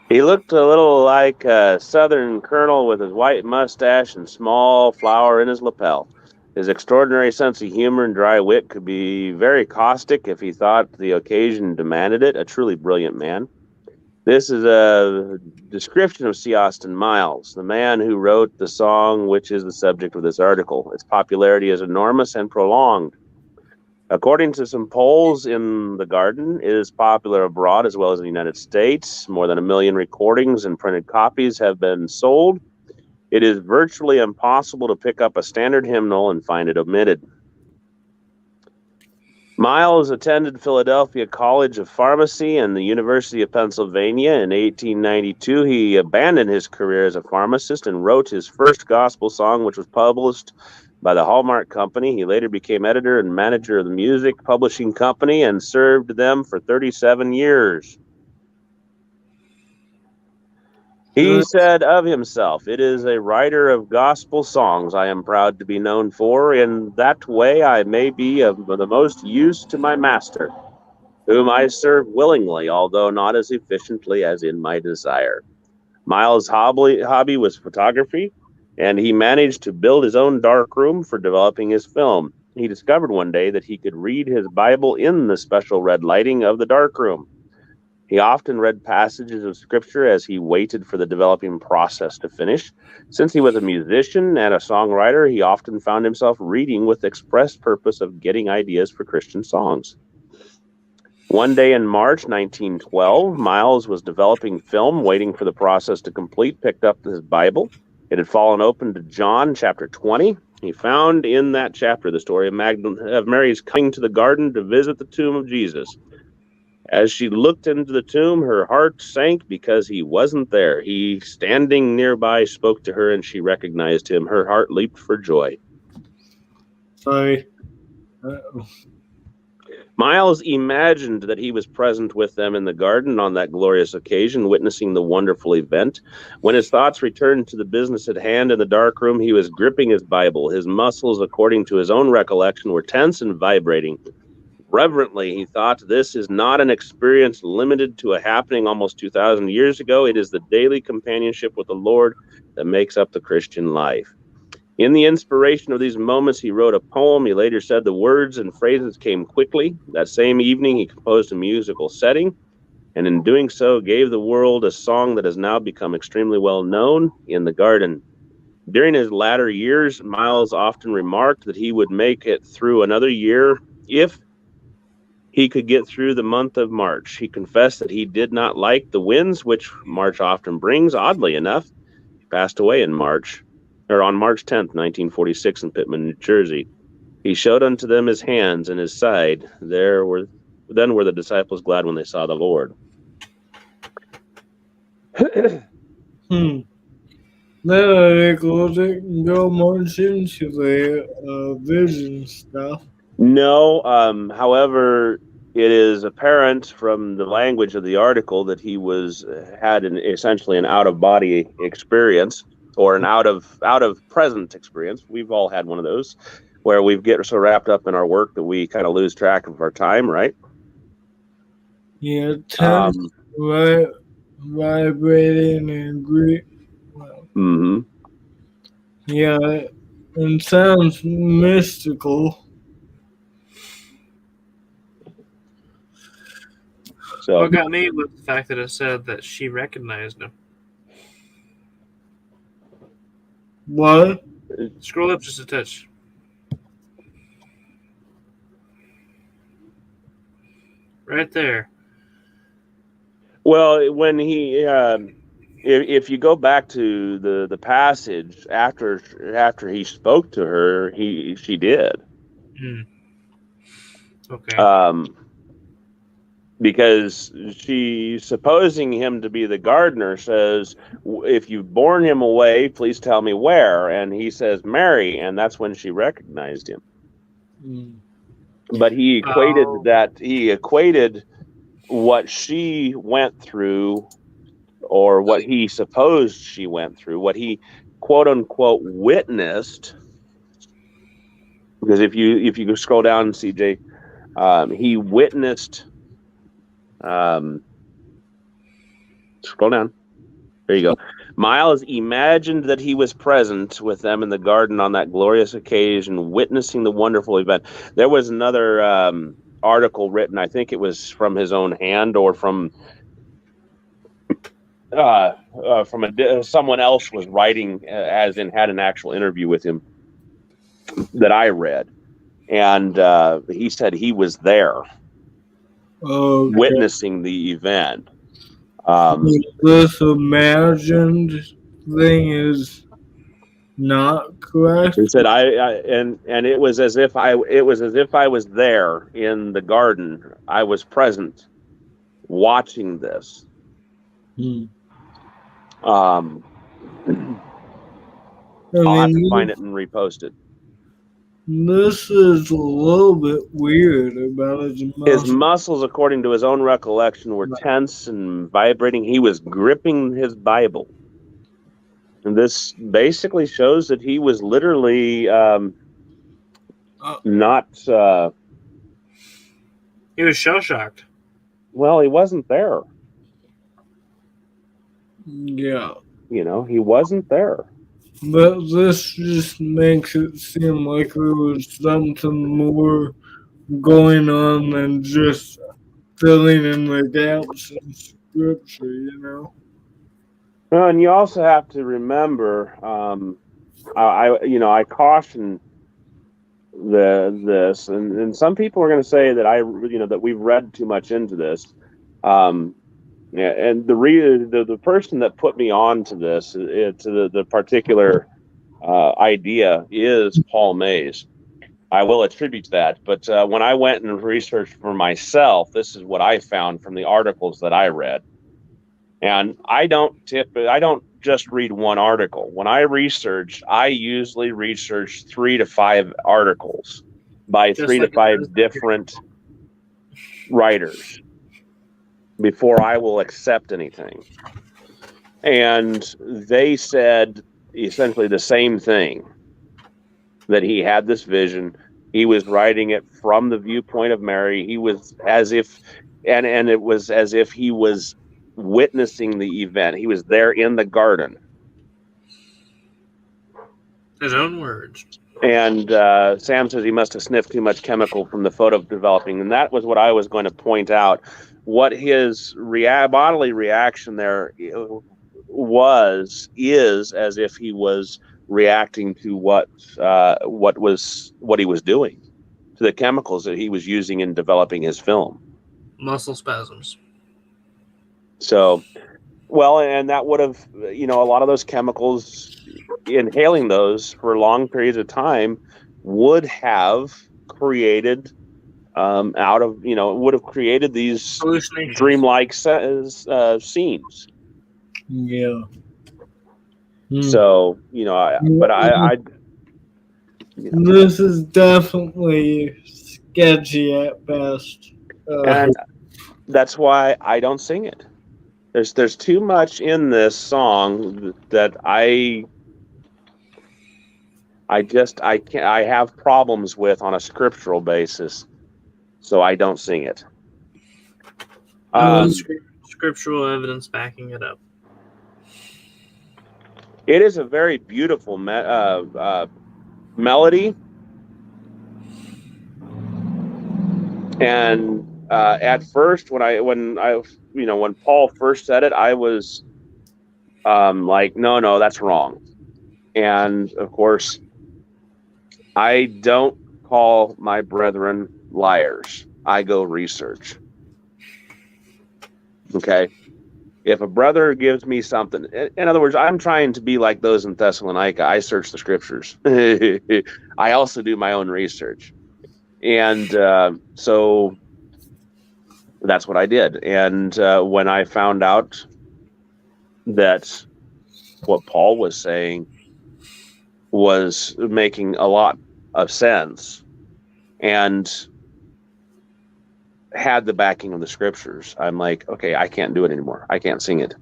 He looked a little like a Southern colonel with his white mustache and small flower in his lapel. His extraordinary sense of humor and dry wit could be very caustic if he thought the occasion demanded it. A truly brilliant man. This is a description of C. Austin Miles, the man who wrote the song which is the subject of this article. Its popularity is enormous and prolonged. According to some polls in the garden, it is popular abroad as well as in the United States. More than 1 million recordings and printed copies have been sold. It is virtually impossible to pick up a standard hymnal and find it omitted. Miles attended Philadelphia College of Pharmacy and the University of Pennsylvania. In 1892, he abandoned his career as a pharmacist and wrote his first gospel song, which was published by the Hallmark Company. He later became editor and manager of the music publishing company and served them for 37 years. He said of himself, "It is a writer of gospel songs I am proud to be known for. In that way, I may be of the most use to my master, whom I serve willingly, although not as efficiently as in my desire." Miles' hobby was photography, and he managed to build his own darkroom for developing his film. He discovered one day that he could read his Bible in the special red lighting of the darkroom. He often read passages of scripture as he waited for the developing process to finish. Since he was a musician and a songwriter, he often found himself reading with express purpose of getting ideas for Christian songs. One day in March 1912, Miles was developing film, waiting for the process to complete, picked up his Bible. It had fallen open to John chapter 20. He found in that chapter the story of Mary's coming to the garden to visit the tomb of Jesus. As she looked into the tomb, her heart sank because he wasn't there. He, standing nearby, spoke to her, and she recognized him. Her heart leaped for joy. Sorry. Miles imagined that he was present with them in the garden on that glorious occasion, witnessing the wonderful event. When his thoughts returned to the business at hand in the dark room, he was gripping his Bible. His muscles, according to his own recollection, were tense and vibrating. Reverently, he thought, this is not an experience limited to a happening almost 2,000 years ago. It is the daily companionship with the Lord that makes up the Christian life. In the inspiration of these moments, he wrote a poem. He later said the words and phrases came quickly. That same evening, he composed a musical setting, and in doing so, gave the world a song that has now become extremely well known, In the Garden. During his latter years, Miles often remarked that he would make it through another year if he could get through the month of March. He confessed that he did not like the winds which March often brings. Oddly enough, he passed away on March 10th, 1946 in Pittman, New Jersey. He showed unto them his hands and his side. Then were the disciples glad when they saw the Lord. Then I go much into the vision stuff. No, however, it is apparent from the language of the article that he had essentially an out-of-body experience, or an out of present experience. We've all had one of those, where we get so wrapped up in our work that we kind of lose track of our time, right? Yeah, tense, vibrating and great. Well, yeah, it sounds mystical. So What got me was the fact that it said that she recognized him. What? Scroll up just a touch. Right there. well, when he if you go back to the passage after he spoke to her, she did. Okay. Because she, supposing him to be the gardener, says, if you've borne him away, please tell me where. And he says, Mary. And that's when she recognized him. But he equated what she went through, or what he supposed she went through, what he quote unquote witnessed. Because if you scroll down, CJ, he witnessed. Scroll down. There you go. Miles imagined that he was present with them in the garden on that glorious occasion, witnessing the wonderful event. There was another article written, I think it was from his own hand, or from someone else was writing, as in had an actual interview with him that I read, and he said he was there, witnessing the event. This imagined thing is not correct. He said, and it was as if I was there in the garden. I was present, watching this. I'll have to find it and repost it. This is a little bit weird about his muscles. His muscles, according to his own recollection, were tense and vibrating. He was gripping his Bible. And this basically shows that he was literally not... he was shell-shocked. Well, he wasn't there. Yeah. He wasn't there. But this just makes it seem like there was something more going on than just filling in the gaps in scripture, Well, and you also have to remember, I caution this, and some people are going to say that that we've read too much into this. Yeah, and the person that put me on to this, to the particular idea, is Paul Mays. I will attribute that, but when I went and researched for myself, this is what I found from the articles that I read. And I don't just read one article. When I research, I usually research 3 to 5 articles by Just 3 like to 5 different writers before I will accept anything. And they said essentially the same thing, that he had this vision. He was writing it from the viewpoint of Mary. He was as if, and it was as if he was witnessing the event. He was there in the garden. His own words. And Sam says he must have sniffed too much chemical from the photo developing. And that was what I was going to point out. What his bodily reaction there is as if he was reacting to what he was doing, to the chemicals that he was using in developing his film. Muscle spasms. So, well, and that would have, a lot of those chemicals, inhaling those for long periods of time would have created would have created these dreamlike scenes. Yeah. So, this is definitely sketchy at best. And that's why I don't sing it. There's too much in this song that I have problems with on a scriptural basis, so I don't sing it. Scriptural evidence backing it up. It is a very beautiful melody, and at first, when Paul first said it, I was like, no, that's wrong. And of course, I don't call my brethren liars. I go research. Okay. If a brother gives me something, in other words, I'm trying to be like those in Thessalonica. I search the scriptures. I also do my own research. And so that's what I did. And when I found out that what Paul was saying was making a lot of sense and had the backing of the scriptures, I'm like, okay, I can't do it anymore. I can't sing it.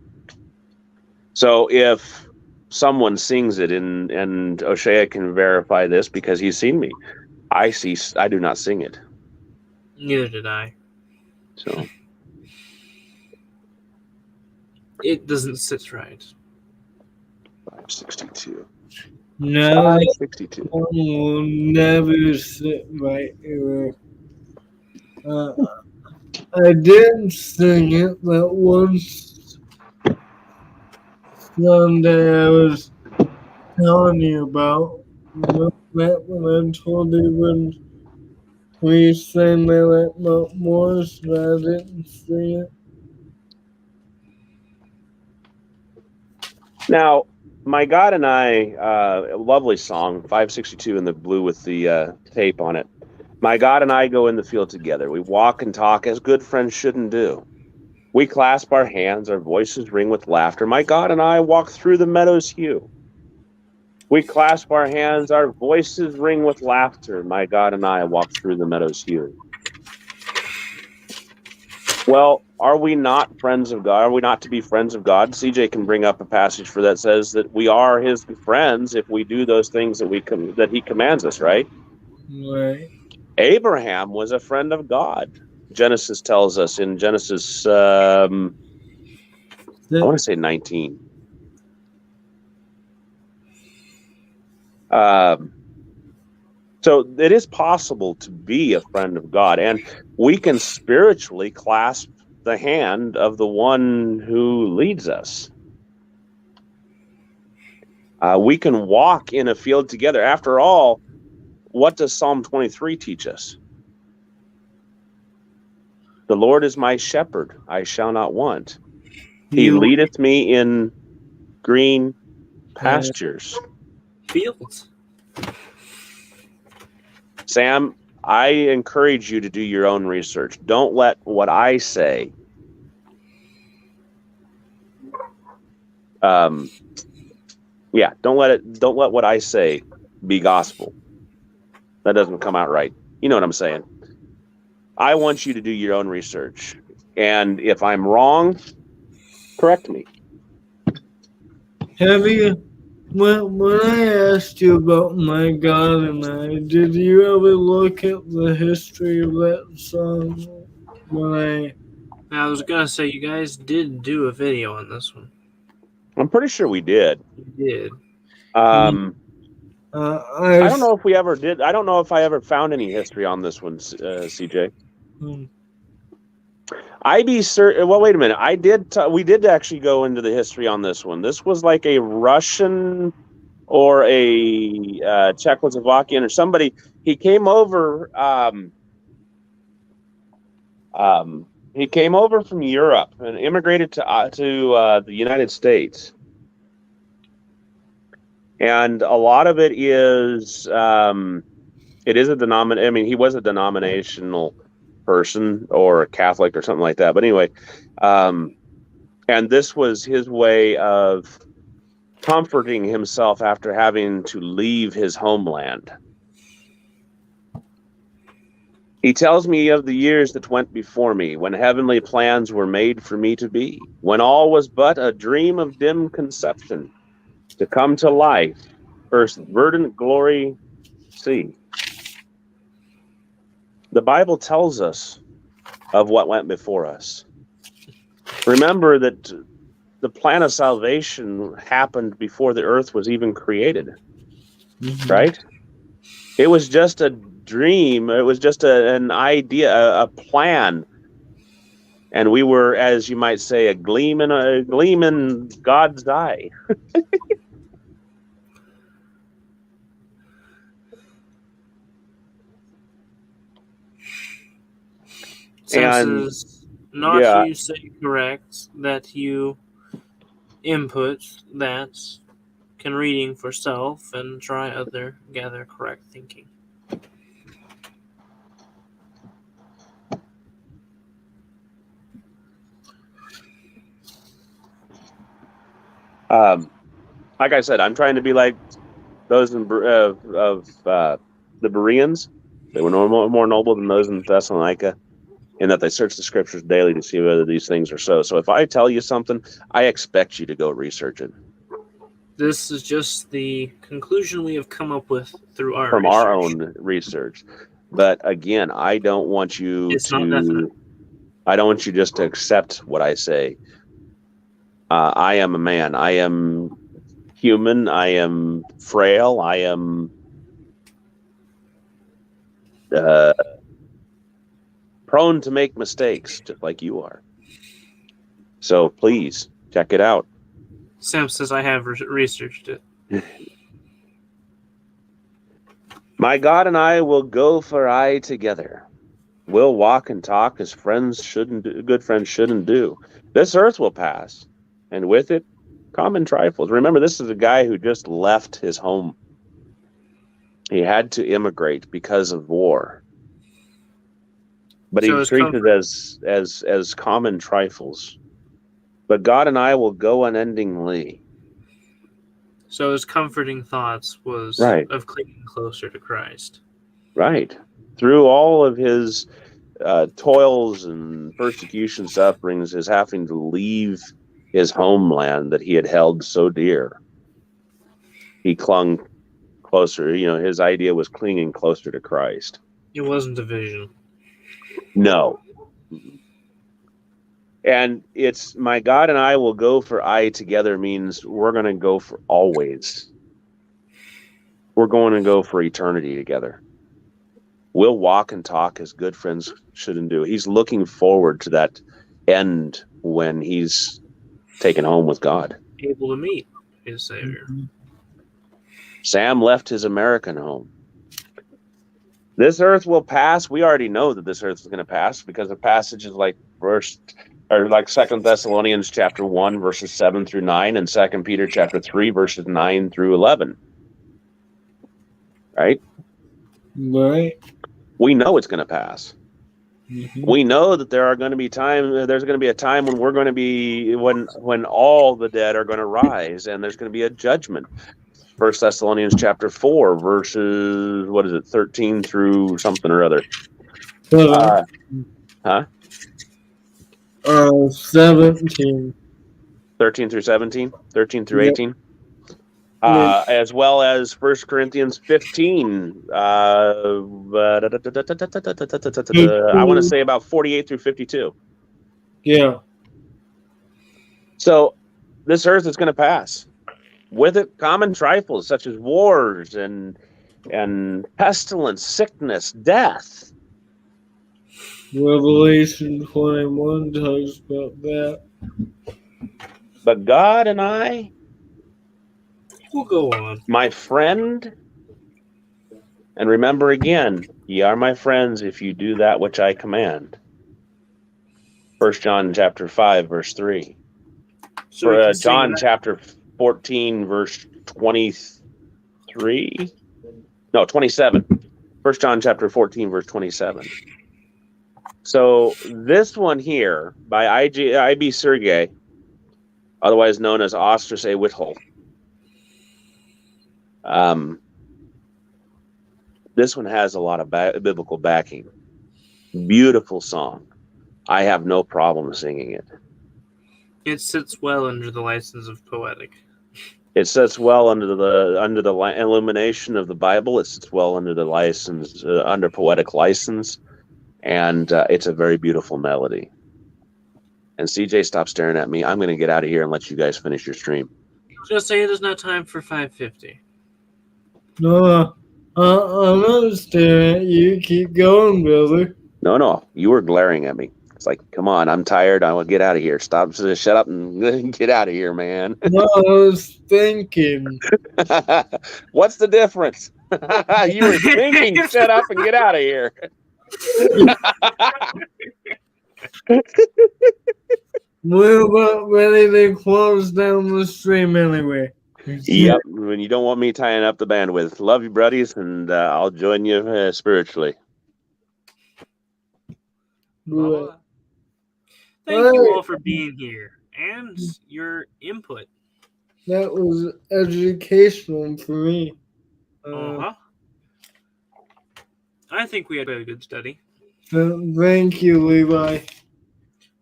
So if someone sings it, and O'Shea can verify this because he's seen me, I do not sing it. Neither did I. So it doesn't sit right. 562. No, 562. will never sit right here. I did sing it that once Sunday I was telling you about. That when I told you when we sang they let more, so I didn't sing it. Now, My God and I, a lovely song, 562 in the blue with the tape on it. My God and I go in the field together. We walk and talk as good friends shouldn't do. We clasp our hands, our voices ring with laughter. My God and I walk through the meadow's hue. We clasp our hands, our voices ring with laughter. My God and I walk through the meadow's hue. Well, are we not friends of God? Are we not to be friends of God? CJ can bring up a passage for that says that we are his friends if we do those things that he commands us, right? Right. Abraham was a friend of God. Genesis tells us in Genesis, I want to say 19. So it is possible to be a friend of God, and we can spiritually clasp the hand of the one who leads us. We can walk in a field together. After all, what does Psalm 23 teach us? The Lord is my shepherd, I shall not want. He leadeth me in green pastures. Fields. Sam, I encourage you to do your own research. Don't let what I say don't let what I say be gospel. That doesn't come out right. You know what I'm saying? I want you to do your own research. And if I'm wrong, correct me. Have you, when I asked you about My God and I, did you ever look at the history of that song? I was gonna say, you guys did do a video on this one. I'm pretty sure we did. You did. I don't know if we ever did. I don't know if I ever found any history on this one, CJ. I'd be certain. Well, wait a minute. We did actually go into the history on this one. This was like a Russian or a Czechoslovakian or somebody. He came over. He came over from Europe and immigrated to the United States. And a lot of it is a denomination. I mean, he was a denominational person or a Catholic or something like that. But anyway, and this was his way of comforting himself after having to leave his homeland. He tells me of the years that went before me, when heavenly plans were made for me to be, when all was but a dream of dim conception, to come to life, earth's verdant glory see. The Bible tells us of what went before us. Remember that the plan of salvation happened before the earth was even created, right? It was just a dream. It was just an idea, a plan. And we were, as you might say, a gleam in God's eye. Says not you say correct that you input that can reading for self and try other gather correct thinking. Like I said, I'm trying to be like those of the Bereans. They were more noble than those in Thessalonica, in that they search the scriptures daily to see whether these things are so. So if I tell you something, I expect you to go research it. This is just the conclusion we have come up with through our from research. Our own research. But again, I don't want you I don't want you just to accept what I say. I am a man. I am human. I am frail. I am prone to make mistakes, just like you are. So please check it out. Sam says I have researched it. My God and I will go for aye together. We'll walk and talk as good friends shouldn't do. This earth will pass, and with it, common trifles. Remember, this is a guy who just left his home. He had to immigrate because of war. But so he treated it as common trifles. But God and I will go unendingly. So his comforting thoughts was of clinging closer to Christ. Right. Through all of his toils and persecution sufferings, his having to leave his homeland that he had held so dear, he clung closer. You know, his idea was clinging closer to Christ. It wasn't a vision. No. And it's my God and I will go for aye together means we're going to go for always. We're going to go for eternity together. We'll walk and talk as good friends shouldn't do. He's looking forward to that end when he's taken home with God. Able to meet his Savior. Sam left his American home. This earth will pass. We already know that this earth is going to pass because of passages like Second Thessalonians chapter 1 verses 7 through 9 and Second Peter chapter 3 verses 9 through 11. Right? Right. We know it's going to pass. Mm-hmm. We know that there's going to be a time when we're going to be when all the dead are going to rise and there's going to be a judgment. First Thessalonians chapter 4 verses 13 through something or other. 17. 13 through 17, 13 through Yep. 18. As well as 1 Corinthians 15. I want to say about 48 through 52. Yeah. So this earth is going to pass. With it, common trifles such as wars and pestilence, sickness, death. Revelation 21 talks about that. But God and I, We'll go on. my friend, and remember again, ye are my friends if you do that which I command. 1 John chapter 5, verse 3. So we can John sing chapter 14, verse 23. No, 27. 1 John chapter 14, verse 27. So this one here by I.B. Sergei, otherwise known as Ostrus A. Whittle. This one has a lot of biblical backing. Beautiful song. I have no problem singing it. it sits well under the license of poetic. It sits well under the illumination of the Bible. It sits well under the license, under poetic license, and it's a very beautiful melody. And CJ, stop staring at me. I'm going to get out of here and let you guys finish your stream. Just say it is not time for 550. No, I'm not staring at you. Keep going, brother. No, you were glaring at me. It's like, come on, I'm tired. I want to get out of here. Stop, shut up and get out of here, man. No, I was thinking. What's the difference? You were thinking, shut up and get out of here. We're about ready to close down the stream anyway. Yep, when you don't want me tying up the bandwidth. Love you, buddies, and I'll join you spiritually. Bye-bye. Thank you all for being here and your input. That was educational for me. I think we had a good study. Thank you, Levi.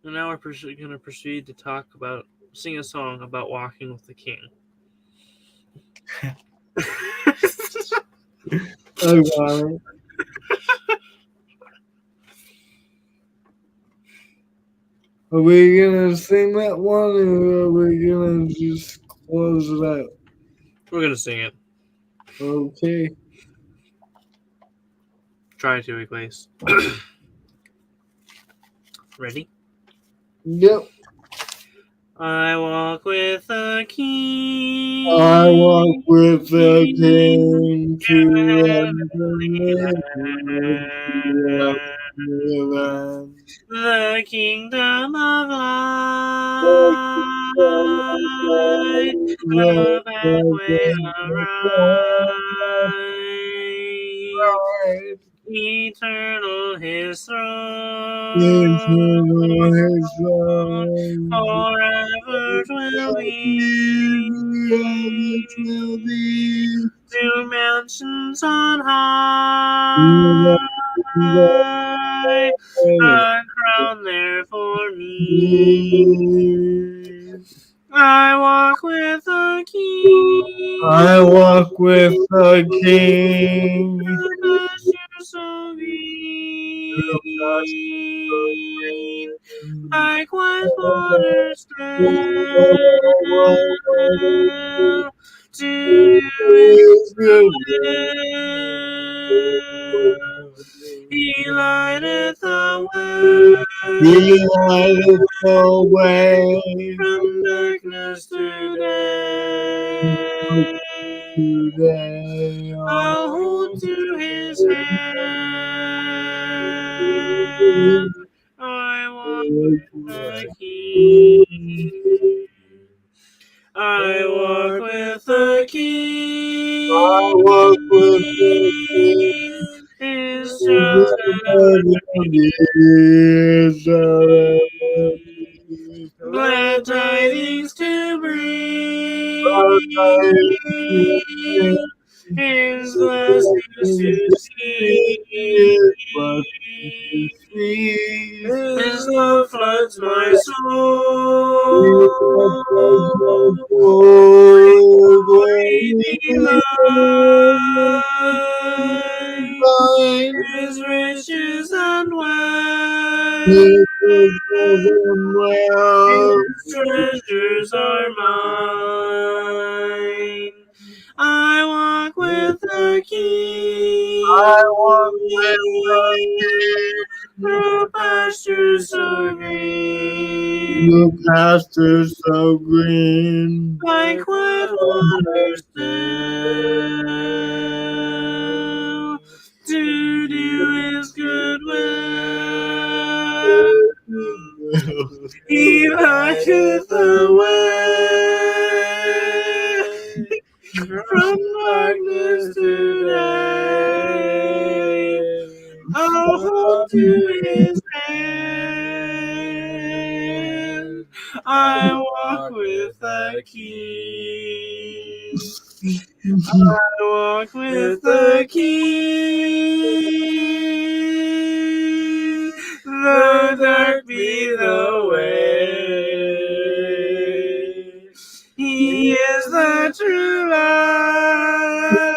And now we're going to proceed to sing a song about walking with the king. Okay. Are we gonna sing that one, or are we gonna just close it out? We're going to sing it. Okay. Try to, at least. Ready? Yep. I walk with the king. I walk with the king to the kingdom of light, the pathway of right, eternal his throne, forever 'twill be, to mountains on high, a crown there for me. I walk with the king. I walk with the king. So green, likewise waters still, to you is will. He lighteth the way. He lighteth the way From darkness to day. today. I'll hold to his hand. I walk with the King. I walk with the King. I walk with the King. His child ever glad tidings to bring. His blessings to see. His love floods my soul. Glory be thine. His riches and wealth. His treasures are mine. I walk with the King. I walk with the King. Through pastures so green. The pastures so green. Like quiet waters still. To do His good will. He lighteth the way. From darkness to day. I'll hold to His hand. I walk with the King. I walk with the King. Though dark be the way, He is the true light,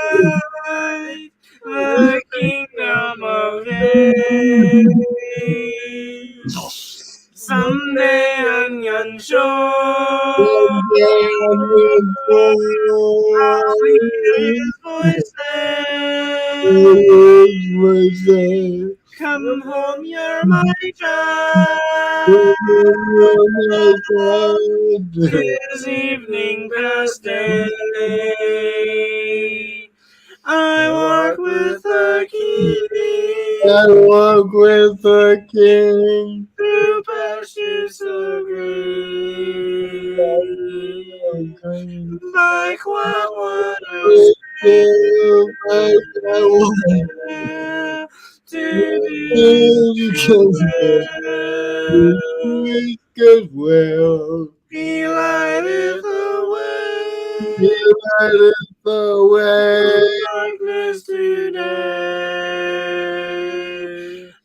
the kingdom of day. Someday on shore, I'll hear His voice say, come home, you're my child. Tis evening past day. I walk with the King. I walk with the King. Through pastures so green. By quiet waters to Goodwill. He lighteth the He way. lighteth the way. Darkness today.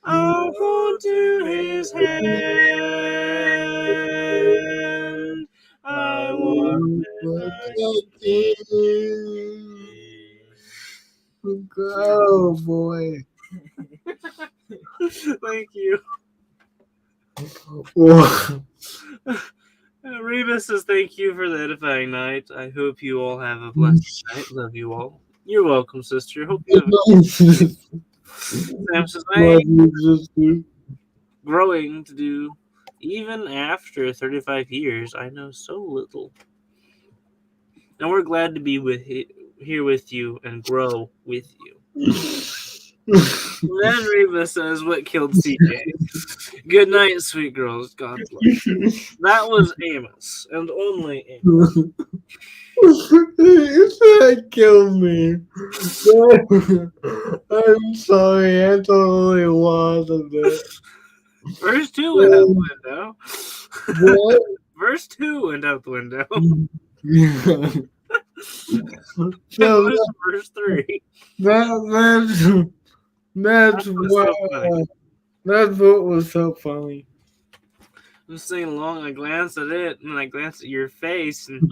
I'll hold to His hand. I walk with the King. Oh boy. Thank you. Reba says thank you for the edifying night. I hope you all have a blessed night. Love you all. You're welcome, sister. Hope you have Sam says I am growing to do. Even after 35 years, I know so little. And we're glad to be here with you and grow with you. Then Reba says, what killed CJ? Good night, sweet girls. God bless. That was Amos, and only Amos. That killed me. I'm sorry, I totally lost it. Verse 2 went out the window. What? Verse 2 went out the window. So It was verse 3. that's what was so funny. I'm singing along, I glanced at it, and I glanced at your face, and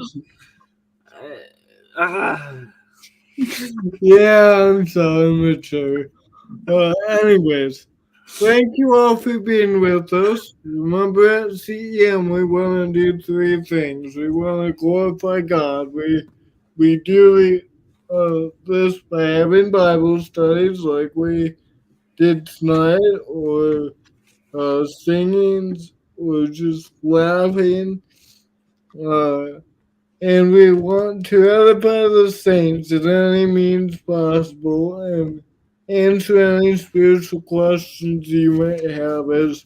yeah, I'm so immature. Anyways, thank you all for being with us. Remember at CEM, we want to do three things. We want to glorify God. We do this by having Bible studies like we did tonight, or singing, or just laughing. And we want to edify the saints at any means possible. And answer any spiritual questions you might have, as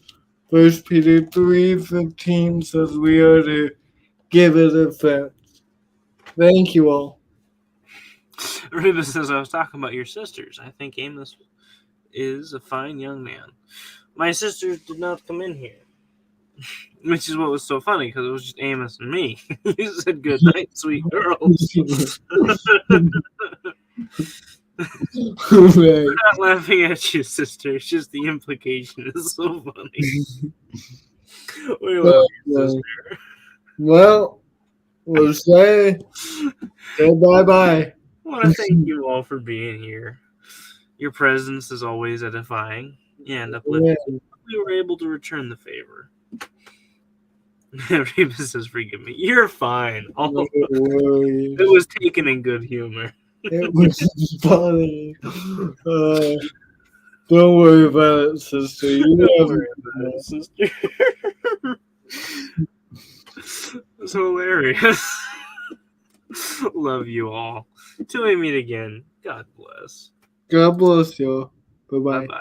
1 Peter 3:15 says we are to give it offense. Thank you all. Reba says, I was talking about your sisters. I think Amos is a fine young man. My sisters did not come in here. Which is what was so funny, because it was just Amos and me. You said good night, sweet girls. Right. I'm not laughing at you, sister. It's just the implication is so funny. We love you, sister. Well, we'll say bye-bye. I want to thank you all for being here. Your presence is always edifying and uplifting. Yeah. We were able to return the favor. Reba says, forgive me. You're fine. No worries. It was taken in good humor. It was funny. Don't worry about it, sister. You Don't have worry about it, sister. It's hilarious. Love you all. Till we meet again, God bless. God bless you. Bye-bye. Bye-bye.